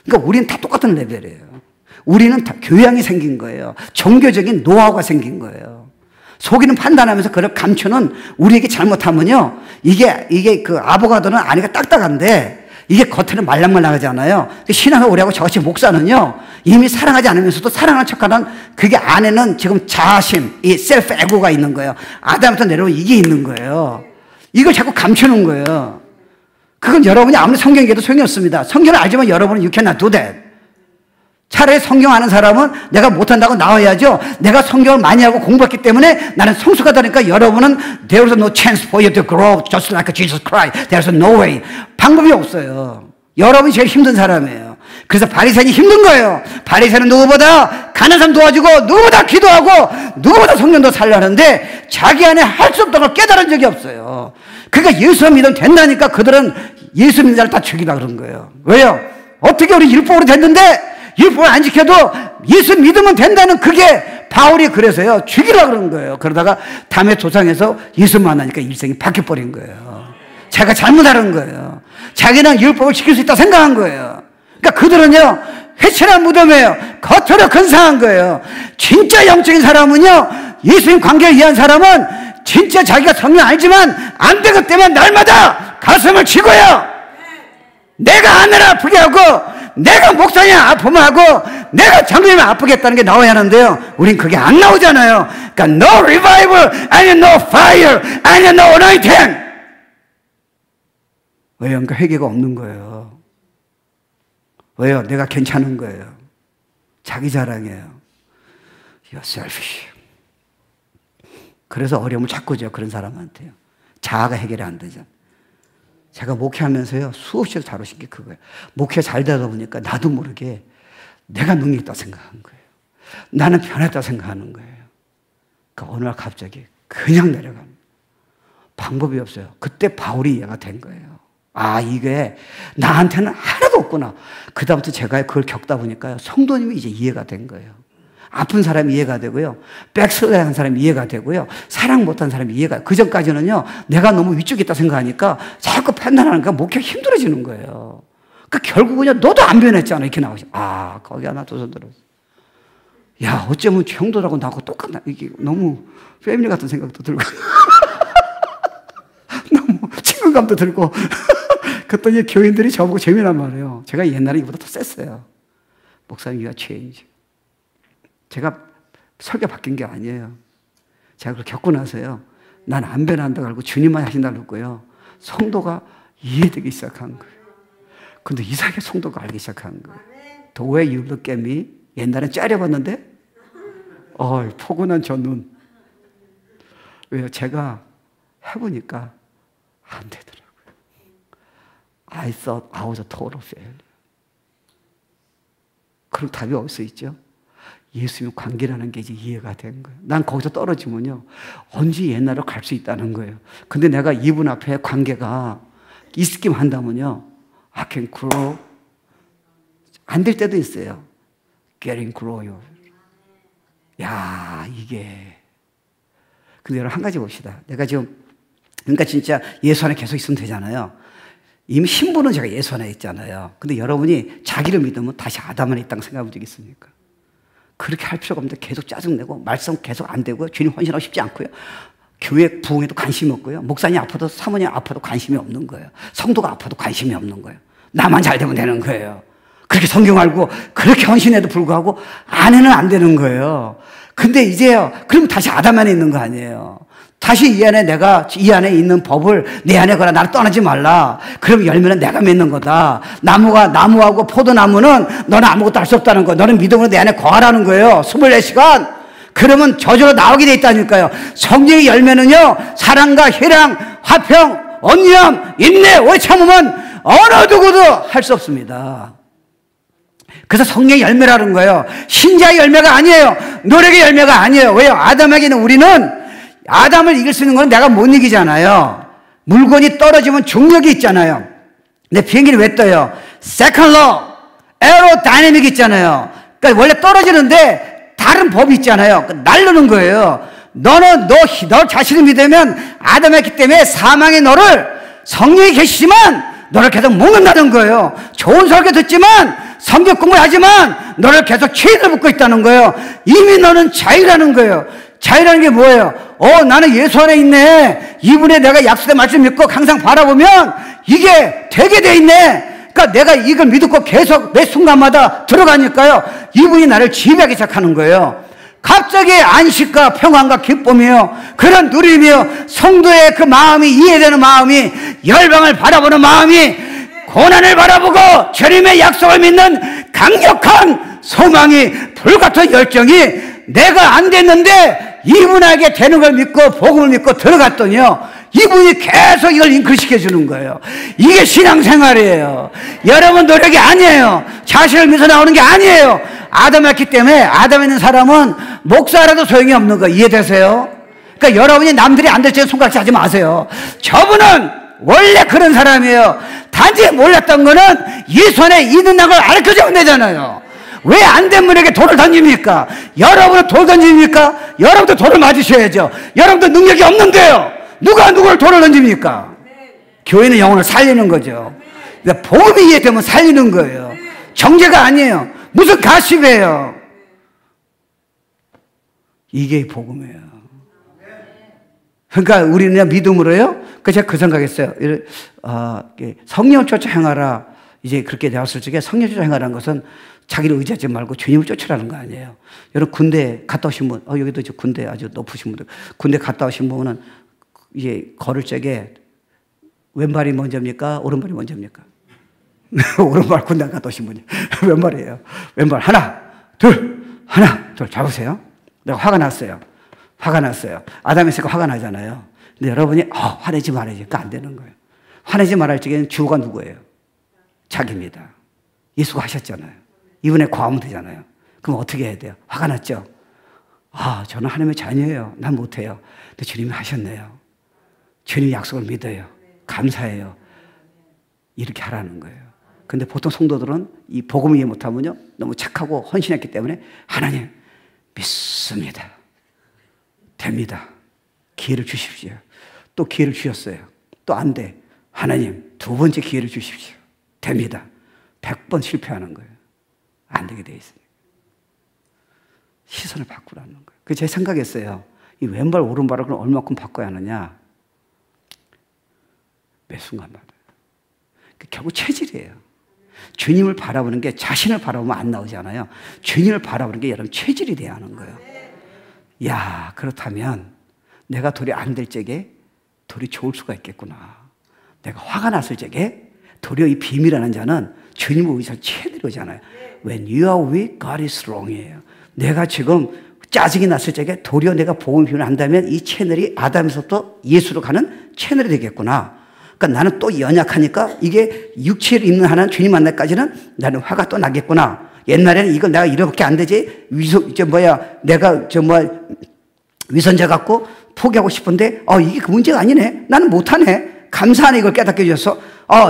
Speaker 2: 그러니까 우리는 다 똑같은 레벨이에요. 우리는 다 교양이 생긴 거예요. 종교적인 노하우가 생긴 거예요. 속이는 판단하면서 그걸 감추는 우리에게 잘못하면요, 이게 그 아보가도는 안에가 딱딱한데 이게 겉에는 말랑말랑하잖아요. 신앙을 오래 하고 저같이 목사는요, 이미 사랑하지 않으면서도 사랑하는 척하는 그게 안에는 지금 자심, 이 셀프 에고가 있는 거예요. 아담부터 내려온 이게 있는 거예요. 이걸 자꾸 감추는 거예요. 그건 여러분이 아무리 성경 얘기해도 소용이 없습니다. 성경을 알지만 여러분은 you cannot do that. 차라리 성경 아는 사람은 내가 못한다고 나와야죠. 내가 성경을 많이 하고 공부했기 때문에 나는 성숙하다니까 여러분은 There is no chance for you to grow just like Jesus Christ. There is no way. 방법이 없어요. 여러분이 제일 힘든 사람이에요. 그래서 바리새인이 힘든 거예요. 바리새인은 누구보다 가난한 사람 도와주고 누구보다 기도하고 누구보다 성령도 살려하는데 자기 안에 할 수 없다는 걸 깨달은 적이 없어요. 그러니까 예수 믿으면 된다니까 그들은 예수 믿는 자를 다 죽이라 그런 거예요. 왜요? 어떻게 우리 율법으로 됐는데 율법을 안 지켜도 예수 믿으면 된다는 그게 바울이 그래서요 죽이라 그런 거예요. 그러다가 담의 도상에서 예수 만나니까 일생이 바뀌어버린 거예요. 자기가 잘못하는 거예요. 자기는 율법을 지킬 수 있다고 생각한 거예요. 그러니까 그들은요 회칠한 무덤이에요. 겉으로 근사한 거예요. 진짜 영적인 사람은요 예수님 관계를 이해한 사람은 진짜 자기가 성령 알지만 안 되기 때문에 날마다 가슴을 치고요 내가 하늘 아프게 하고 내가 목사님 아프면 하고 내가 장로님 아프겠다는 게 나와야 하는데요 우린 그게 안 나오잖아요. 그러니까 no revival 아니 no fire 아니 no anointing. 왜요? 그러니까 회개가 없는 거예요. 왜요? 내가 괜찮은 거예요. 자기 자랑이에요. You're selfish. 그래서 어려움을 자꾸 줘 그런 사람한테요. 자아가 해결이 안 되잖아. 제가 목회하면서요 수없이 다루신 게 그거예요. 목회 잘 되다 보니까 나도 모르게 내가 능력 있다고 생각한 거예요. 나는 변했다고 생각하는 거예요. 그러니까 어느 날 갑자기 그냥 내려갑니다. 방법이 없어요. 그때 바울이 이해가 된 거예요. 아 이게 나한테는 하나도 없구나. 그 다음부터 제가 그걸 겪다 보니까요 성도님이 이제 이해가 된 거예요. 아픈 사람이 이해가 되고요. 백슬라이한 사람이 이해가 되고요. 사랑 못한 사람이 이해가 돼요. 그전까지는요. 내가 너무 위쪽에 있다 생각하니까 자꾸 판단하니까 목회가 힘들어지는 거예요. 그러니까 결국은요. 너도 안 변했잖아. 이렇게 나오죠. 아 거기 하나 두 손 들었어. 야 어쩌면 형도라고 나하고 똑같나. 이게 너무 패밀리 같은 생각도 들고 너무 친근감도 들고 그랬더니 교인들이 저보고 재미난 말이에요. 제가 옛날에 이보다 더 셌어요. 목사님 you are changed. 제가 설교 바뀐 게 아니에요. 제가 그걸 겪고 나서요. 난 안 변한다고 알고 주님만 하신다고 했고요. 성도가 이해되기 시작한 거예요. 근데 이상하게 성도가 알기 시작한 거예요. The way you look at me. 옛날엔 째려봤는데 포근한 저 눈. 왜요? 제가 해보니까 안 되더라고요. I thought I was a total failure. 그럼 답이 어디서 있죠? 예수님 관계라는 게 이제 이해가 된 거예요. 난 거기서 떨어지면요. 언제 옛날로 갈 수 있다는 거예요. 근데 내가 이분 앞에 관계가 있기만 한다면요. I can grow. 안 될 때도 있어요. Getting grow. 야, 이게. 근데 여러분 한 가지 봅시다. 내가 지금, 그러니까 진짜 예수 안에 계속 있으면 되잖아요. 이미 신분은 제가 예수 안에 있잖아요. 근데 여러분이 자기를 믿으면 다시 아담 안에 있다고 생각하면 되겠습니까? 그렇게 할 필요가 없는데 계속 짜증내고 말씀 계속 안 되고요. 주님 헌신하고 싶지 않고요. 교회 부흥에도 관심이 없고요. 목사님 아파도 사모님 아파도 관심이 없는 거예요. 성도가 아파도 관심이 없는 거예요. 나만 잘 되면 되는 거예요. 그렇게 성경 알고 그렇게 헌신해도 불구하고 안에는 안 되는 거예요. 근데 이제요. 그럼 다시 아담 안에 있는 거 아니에요. 다시 이 안에 있는 법을 내 안에 거라 나를 떠나지 말라. 그럼 열매는 내가 맺는 거다. 나무하고 포도나무는 너는 아무것도 할 수 없다는 거예요. 너는 믿음으로 내 안에 거하라는 거예요. 24시간. 그러면 저절로 나오게 돼 있다니까요. 성령의 열매는요. 사랑과 희랑, 화평, 온유함, 인내, 오래 참으면 어느 누구도 할 수 없습니다. 그래서 성령의 열매라는 거예요. 신자의 열매가 아니에요. 노력의 열매가 아니에요. 왜요? 아담을 이길 수 있는 건 내가 못 이기잖아요. 물건이 떨어지면 중력이 있잖아요. 근데 비행기는 왜 떠요? Second law, aerodynamic 있잖아요. 그러니까 원래 떨어지는데 다른 법이 있잖아요. 날르는 거예요. 너 자신을 믿으면 아담했기 때문에 사망의 너를 성령이 계시지만 너를 계속 묶는다는 거예요. 좋은 설교 듣지만 성경 공부하지만 너를 계속 죄를 묶고 있다는 거예요. 이미 너는 자유라는 거예요. 자유라는 게 뭐예요? 나는 예수 안에 있네. 이분의 내가 약속의 말씀 믿고 항상 바라보면 이게 되게 돼 있네. 그러니까 내가 이걸 믿고 계속 매 순간마다 들어가니까요. 이분이 나를 지배하기 시작하는 거예요. 갑자기 안식과 평안과 기쁨이요. 그런 누림이요. 성도의 그 마음이 이해되는 마음이 열방을 바라보는 마음이 고난을 바라보고 주님의 약속을 믿는 강력한 소망이, 불같은 열정이 내가 안 됐는데 이분에게 되는 걸 믿고 복음을 믿고 들어갔더니요, 이분이 계속 이걸 잉크시켜 주는 거예요. 이게 신앙생활이에요. 여러분 노력이 아니에요. 자신을 믿어 나오는 게 아니에요. 아담이었기 때문에 아담에 있는 사람은 목사라도 소용이 없는 거 이해되세요? 그러니까 여러분이 남들이 안 될 때 손가락질 하지 마세요. 저분은 원래 그런 사람이에요. 단지 몰랐던 거는 이 손에 있는 걸 알려주면 되잖아요. 왜 안 된 분에게 돌을 던집니까? 여러분은 돌 던집니까? 여러분도 돌을 맞으셔야죠. 여러분도 능력이 없는데요, 누가 누구를 돌을 던집니까? 교회는 영혼을 살리는 거죠. 그러니까 복음이 이해되면 살리는 거예요. 정죄가 아니에요. 무슨 가십이에요. 이게 복음이에요. 그러니까 우리는 믿음으로요. 그래서 제가 그 생각했어요. 성령을 쫓아 행하라. 이제 그렇게 되었을 적에 성령을 쫓아 행하라는 것은 자기를 의지하지 말고 주님을 쫓으라는 거 아니에요. 여러분 군대 갔다 오신 분, 여기도 이제 군대 아주 높으신 분들, 군대 갔다 오신 분은 이제 걸을 적에 왼발이 먼저입니까? 오른발이 먼저입니까? 오른발 군대 갔다 오신 분이 왼발이에요. 왼발 하나, 둘, 잡으세요. 내가 화가 났어요. 아담이 있으니까 화가 나잖아요. 근데 여러분이 화내지 말아야지. 그러니까 안 되는 거예요. 화내지 말할 적에는 주어가 누구예요? 자기입니다. 예수가 하셨잖아요. 이분에 과하면 되잖아요. 그럼 어떻게 해야 돼요? 화가 났죠? 저는 하나님의 자녀예요. 난 못해요. 근데 주님이 하셨네요. 주님 약속을 믿어요. 감사해요. 이렇게 하라는 거예요. 근데 보통 성도들은 이 복음 이해 못하면요, 너무 착하고 헌신했기 때문에 하나님 믿습니다. 됩니다. 기회를 주십시오. 또 기회를 주셨어요. 또 안 돼. 하나님 두 번째 기회를 주십시오. 됩니다. 100번 실패하는 거예요. 안 되게 돼 있어요. 시선을 바꾸라는 거예요. 그래서 제가 생각했어요. 이 왼발 오른발을 그럼 얼마큼 바꿔야 하느냐? 매 순간마다. 결국 체질이에요. 주님을 바라보는 게 자신을 바라보면 안 나오잖아요. 주님을 바라보는 게 여러분 체질이 돼야 하는 거예요. 야, 그렇다면 내가 돌이 안 될 적에 돌이 좋을 수가 있겠구나. 내가 화가 났을 적에 도리어 이 비밀하는 자는 주님을 의지할 채들이잖아요. When you are weak, God is strong이에요. 내가 지금 짜증이 났을 적에 도리어 내가 복음을 비유를 한다면 이 채널이 아담에서부터 예수로 가는 채널이 되겠구나. 그러니까 나는 또 연약하니까 이게 육체를 입는 하나는 주님 만날까지는 나는 화가 또 나겠구나. 옛날에는 이걸 내가 이렇게 안 되지. 내가 위선자 같고 포기하고 싶은데, 이게 그 문제가 아니네. 나는 못하네. 감사하네. 이걸 깨닫게 해줘서,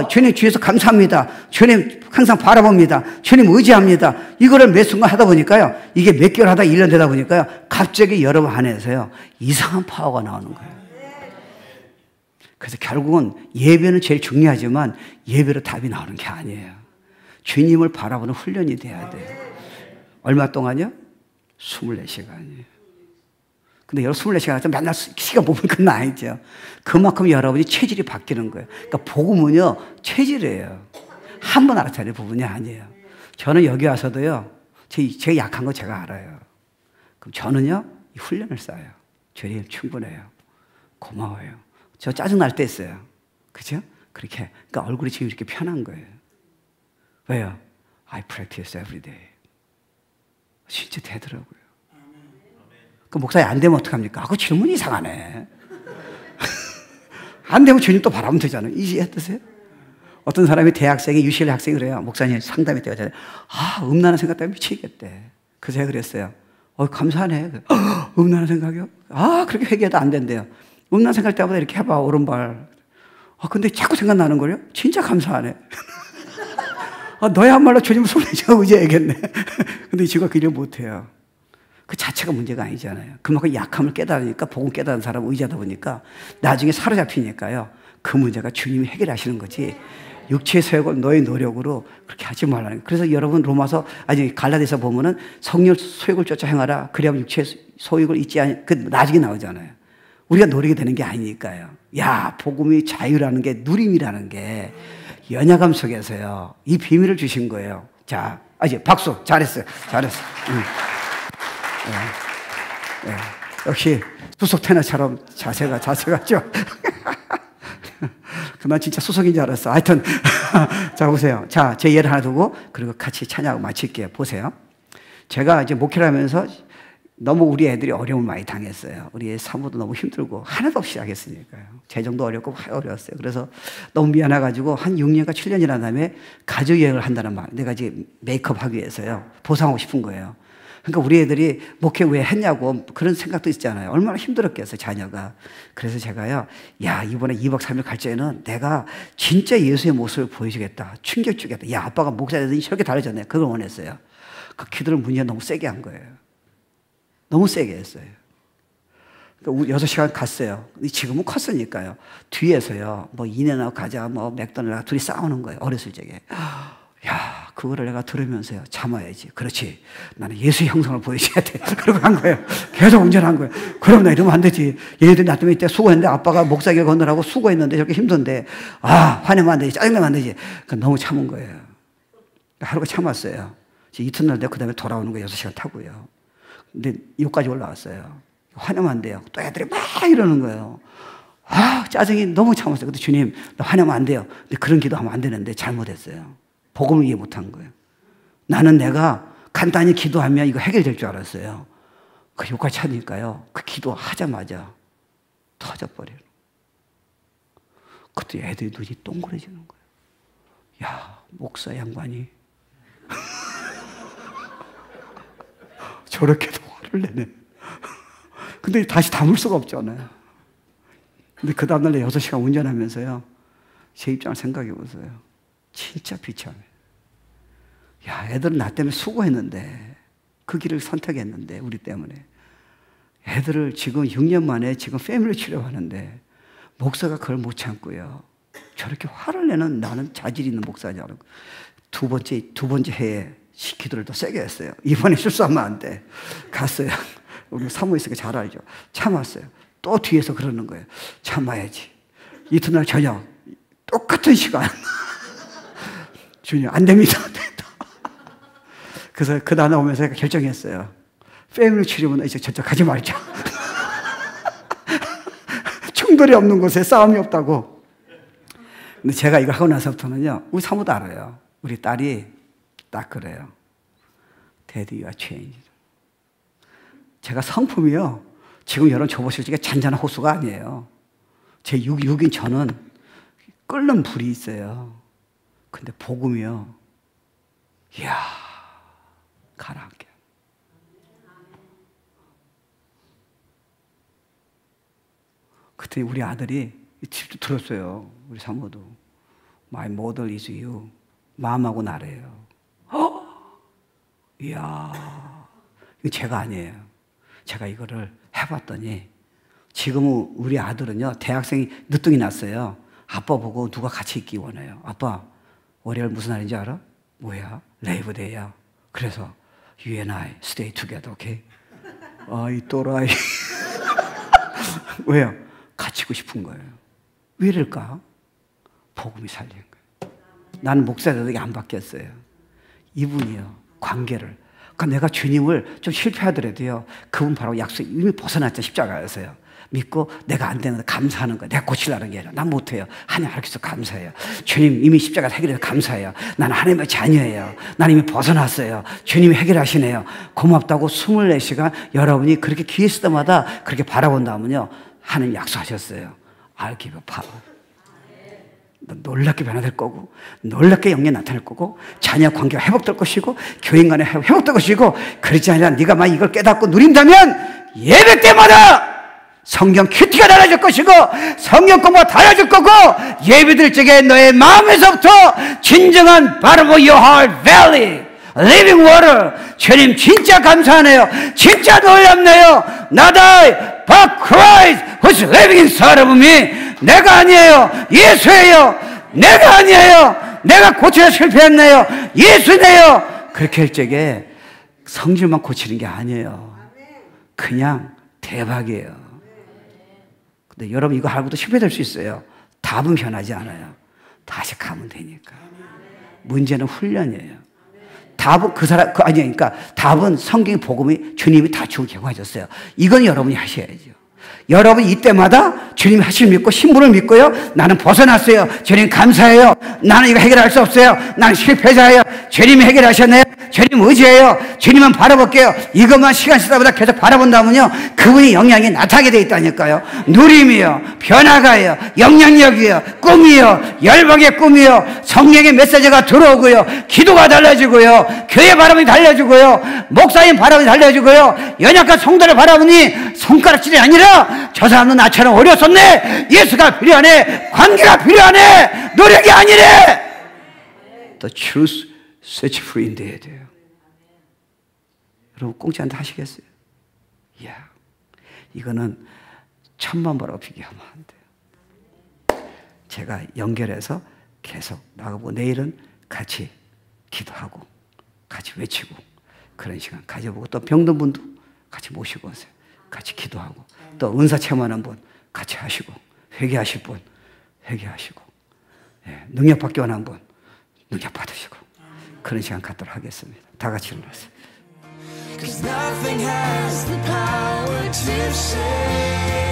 Speaker 2: 주님 주에서 감사합니다. 주님 항상 바라봅니다. 주님 의지합니다. 이거를 매 순간 하다 보니까요, 이게 몇 개월 하다 1년 되다 보니까요, 갑자기 여러분 안에서요, 이상한 파워가 나오는 거예요. 그래서 결국은 예배는 제일 중요하지만 예배로 답이 나오는 게 아니에요. 주님을 바라보는 훈련이 돼야 돼요. 얼마 동안요? 24시간이에요. 근데 여러분 24시간 하면 맨날 시간 보면 그건 아니죠. 그만큼 여러분이 체질이 바뀌는 거예요. 그러니까 복음은요, 체질이에요. 한 번 알아차릴 부분이 아니에요. 저는 여기 와서도요, 제가 약한 거 제가 알아요. 그럼 저는요, 이 훈련을 쌓아요. 주님 충분해요. 고마워요. 저 짜증날 때 있어요. 그죠? 그렇게. 그러니까 얼굴이 지금 이렇게 편한 거예요. 왜요? I practice every day. 진짜 되더라고요. 그 목사님 안 되면 어떡합니까? 그 질문이 이상하네. 안 되면 주님 또 바라면 되잖아요. 이해했으세요? 어떤 사람이 대학생이 UCLA 학생이 그래요. 목사님 상담이 되어잖아요. 음란한 생각 때문에 미치겠대. 그래서 제가 그랬어요. 감사하네. 음란한 생각이요? 그렇게 회개해도 안 된대요. 음란 생각할 때마다 이렇게 해봐, 오른발. 근데 자꾸 생각나는 거요? 진짜 감사하네. 너야말로 주님 손에 제가 의지해야겠네. 근데 이 친구가 그 일을 못해요. 그 자체가 문제가 아니잖아요. 그만큼 약함을 깨달으니까, 복음 깨달은 사람을 의지하다 보니까 나중에 사로잡히니까요, 그 문제가 주님이 해결하시는 거지, 육체의 소욕을 너의 노력으로 그렇게 하지 말라는 거예요. 그래서 여러분 로마서, 갈라디아서 보면은 성령 소욕을 쫓아 행하라. 그래야 육체의 소욕을 잊지 않, 나중에 나오잖아요. 우리가 노력이 되는 게 아니니까요. 복음이 자유라는 게, 누림이라는 게 연약함 속에서요, 이 비밀을 주신 거예요. 자, 이제 박수. 잘했어요. 역시 수석 테너처럼 자세가 죠. 그만 진짜 수석인 줄 알았어. 하여튼 자, 보세요. 자, 제 예를 하나 두고 그리고 같이 찬양하고 마칠게요. 보세요. 제가 이제 목회를 하면서 너무 우리 애들이 어려움을 많이 당했어요. 우리 애 사모도 너무 힘들고 하나도 없이 시작했으니까요. 재정도 어렵고 어려웠어요. 그래서 너무 미안해가지고 한 6년과 7년 지난 다음에 가족여행을 한다는 말. 내가 이제 메이크업 하기 위해서요. 보상하고 싶은 거예요. 그러니까 우리 애들이 목회 왜 했냐고 그런 생각도 있잖아요. 얼마나 힘들었겠어요, 자녀가. 그래서 제가요, 야, 이번에 2박 3일 갈 때는 내가 진짜 예수의 모습을 보여주겠다. 충격 주겠다. 야, 아빠가 목사 되더니 저렇게 달라졌네. 그걸 원했어요. 그 기도를 문제 너무 세게 한 거예요. 너무 세게 했어요. 그러니까 6시간 갔어요. 지금은 컸으니까요. 뒤에서요, 뭐 이내나 가자, 뭐 맥도날드 둘이 싸우는 거예요. 어렸을 적에. 야, 그거를 내가 들으면서요, 참아야지. 그렇지. 나는 예수의 형상을 보여줘야 돼. 그러고 한 거예요. 계속 운전한 거예요. 그럼 나 이러면 안 되지. 얘네들이 나 때문에 이때 수고했는데 아빠가 목사길 건너라고 수고했는데 저렇게 힘든데, 아, 화내면 안 되지. 짜증내면 안 되지. 그러니까 너무 참은 거예요. 하루가 참았어요. 이튿날 되고 그 다음에 돌아오는 거예요. 6시간 타고요. 근데 여기까지 올라왔어요. 화내면 안 돼요. 또 애들이 막 이러는 거예요. 아, 짜증이 너무 참았어요. 근데 주님, 나 화내면 안 돼요. 근데 그런 기도하면 안 되는데 잘못했어요. 복음을 이해 못한 거예요. 나는 내가 간단히 기도하면 이거 해결될 줄 알았어요. 그 여기까지 찾으니까요. 그 기도하자마자 터져버려요. 그때 애들이 눈이 동그래지는 거예요. 야, 목사 양반이 저렇게도 화를 내네. 근데 다시 담을 수가 없잖아요. 근데 그 다음날 6시간 운전하면서요, 제 입장을 생각해 보세요. 진짜 비참해. 야, 애들은 나 때문에 수고했는데, 그 길을 선택했는데, 우리 때문에. 애들을 지금 6년 만에 지금 패밀리 치료하는데, 목사가 그걸 못 참고요. 저렇게 화를 내는 나는 자질 있는 목사냐고. 두 번째 해에 기도를 더 세게 했어요. 이번에 실수하면 안 돼. 갔어요. 우리 사모 있으니까 잘 알죠. 참았어요. 또 뒤에서 그러는 거예요. 참아야지. 이튿날 저녁 똑같은 시간. 주님, 안 됩니다. 안 된다. 그래서 그 다음에 오면서 제가 결정했어요. 패밀리 치료는 이제 저쪽 가지 말자. 충돌이 없는 곳에 싸움이 없다고. 근데 제가 이거 하고 나서부터는요, 우리 사모도 알아요. 우리 딸이 딱 그래요. Daddy, you are changed. 제가 성품이요, 지금 여러분 줘보실 적에 잔잔한 호수가 아니에요. 제 6인 저는 끓는 불이 있어요. 근데 복음이요, 이야, 가라앉게. 그때 우리 아들이 집도 들었어요. 우리 사모도. My model is you. 마음하고 나래요. 이야, 이거 제가 아니에요. 제가 이거를 해봤더니 지금은 우리 아들은요, 대학생이 늦둥이 났어요. 아빠 보고 누가 같이 있기 원해요. 아빠, 월요일 무슨 날인지 알아? 뭐야? 레이브데이야. 그래서 You and I stay together, okay? 이 또라이. 왜요? 갇히고 싶은 거예요. 왜 이럴까? 복음이 살린 거예요. 나는 목사들에게 안 바뀌었어요. 이분이요, 관계를. 그러니까 내가 주님을 좀 실패하더라도요, 그분 바로 약속 이미 벗어났죠. 십자가에서요. 믿고 내가 안 되는데 감사하는 거예요. 내가 고치려는 게 아니라 난 못해요. 하나님 알겠어, 감사해요. 주님 이미 십자가 해결해서 감사해요. 나는 하나님의 자녀예요. 나는 이미 벗어났어요. 주님이 해결하시네요. 고맙다고 24시간 여러분이 그렇게 기회 있을 때마다 그렇게 바라본다면요, 하나님 약속하셨어요. I'll give you power. 놀랍게 변화될 거고, 놀랍게 영계 나타날 거고, 자녀 관계가 회복될 것이고, 교인 간에 회복될 것이고, 그렇지 아니라 네가 막 이걸 깨닫고 누린다면 예배 때마다 성경 큐티가 달라질 것이고, 성경 공부가 달라질 거고, 예배 드릴 적에 너의 마음에서부터 진정한 바로 your heart valley, living water. 주님 진짜 감사하네요. 진짜 놀랍네요. 나다 but Christ who's living inside of me. 내가 아니에요. 예수예요. 내가 아니에요. 내가 고쳐야 실패했네요. 예수네요. 그렇게 할 적에 성질만 고치는 게 아니에요. 그냥 대박이에요. 근데 여러분 이거 알고도 실패될 수 있어요. 답은 변하지 않아요. 다시 가면 되니까. 문제는 훈련이에요. 답은 그러니까 답은 성경 복음이 주님이 다 주고 제공하셨어요. 이건 여러분이 하셔야죠. 여러분 이때마다 주님 하실 믿고 신분을 믿고요, 나는 벗어났어요. 주님 감사해요. 나는 이거 해결할 수 없어요. 나는 실패자예요. 주님이 해결하셨네요. 주님 의지해요. 주님만 바라볼게요. 이것만 시간 쓰다보다 계속 바라본다면요, 그분이 영향이 나타나게 돼 있다니까요. 누림이요, 변화가요, 영향력이요, 꿈이요, 열방의 꿈이요, 성령의 메시지가 들어오고요, 기도가 달라지고요, 교회 바람이 달라지고요, 목사님 바람이 달라지고요, 연약한 성도를 바라보니 손가락질이 아니라 저 사람은 나처럼 어렸었네, 예수가 필요하네, 관계가 필요하네, 노력이 아니래. The truth sets free 돼야 돼요. 여러분 공짜한테 하시겠어요? 이야, 이거는 1000만 벌어 비교하면 안 돼요. 제가 연결해서 계속 나가고 내일은 같이 기도하고 같이 외치고 그런 시간 가져보고, 또 병든 분도 같이 모시고 오세요. 같이 기도하고, 또 은사 체험하는 분 같이 하시고, 회개하실 분 회개하시고, 능력 받기 원하는 분 능력 받으시고, 그런 시간 갖도록 하겠습니다. 다 같이 일어나세요.
Speaker 1: 'Cause nothing has the power to save.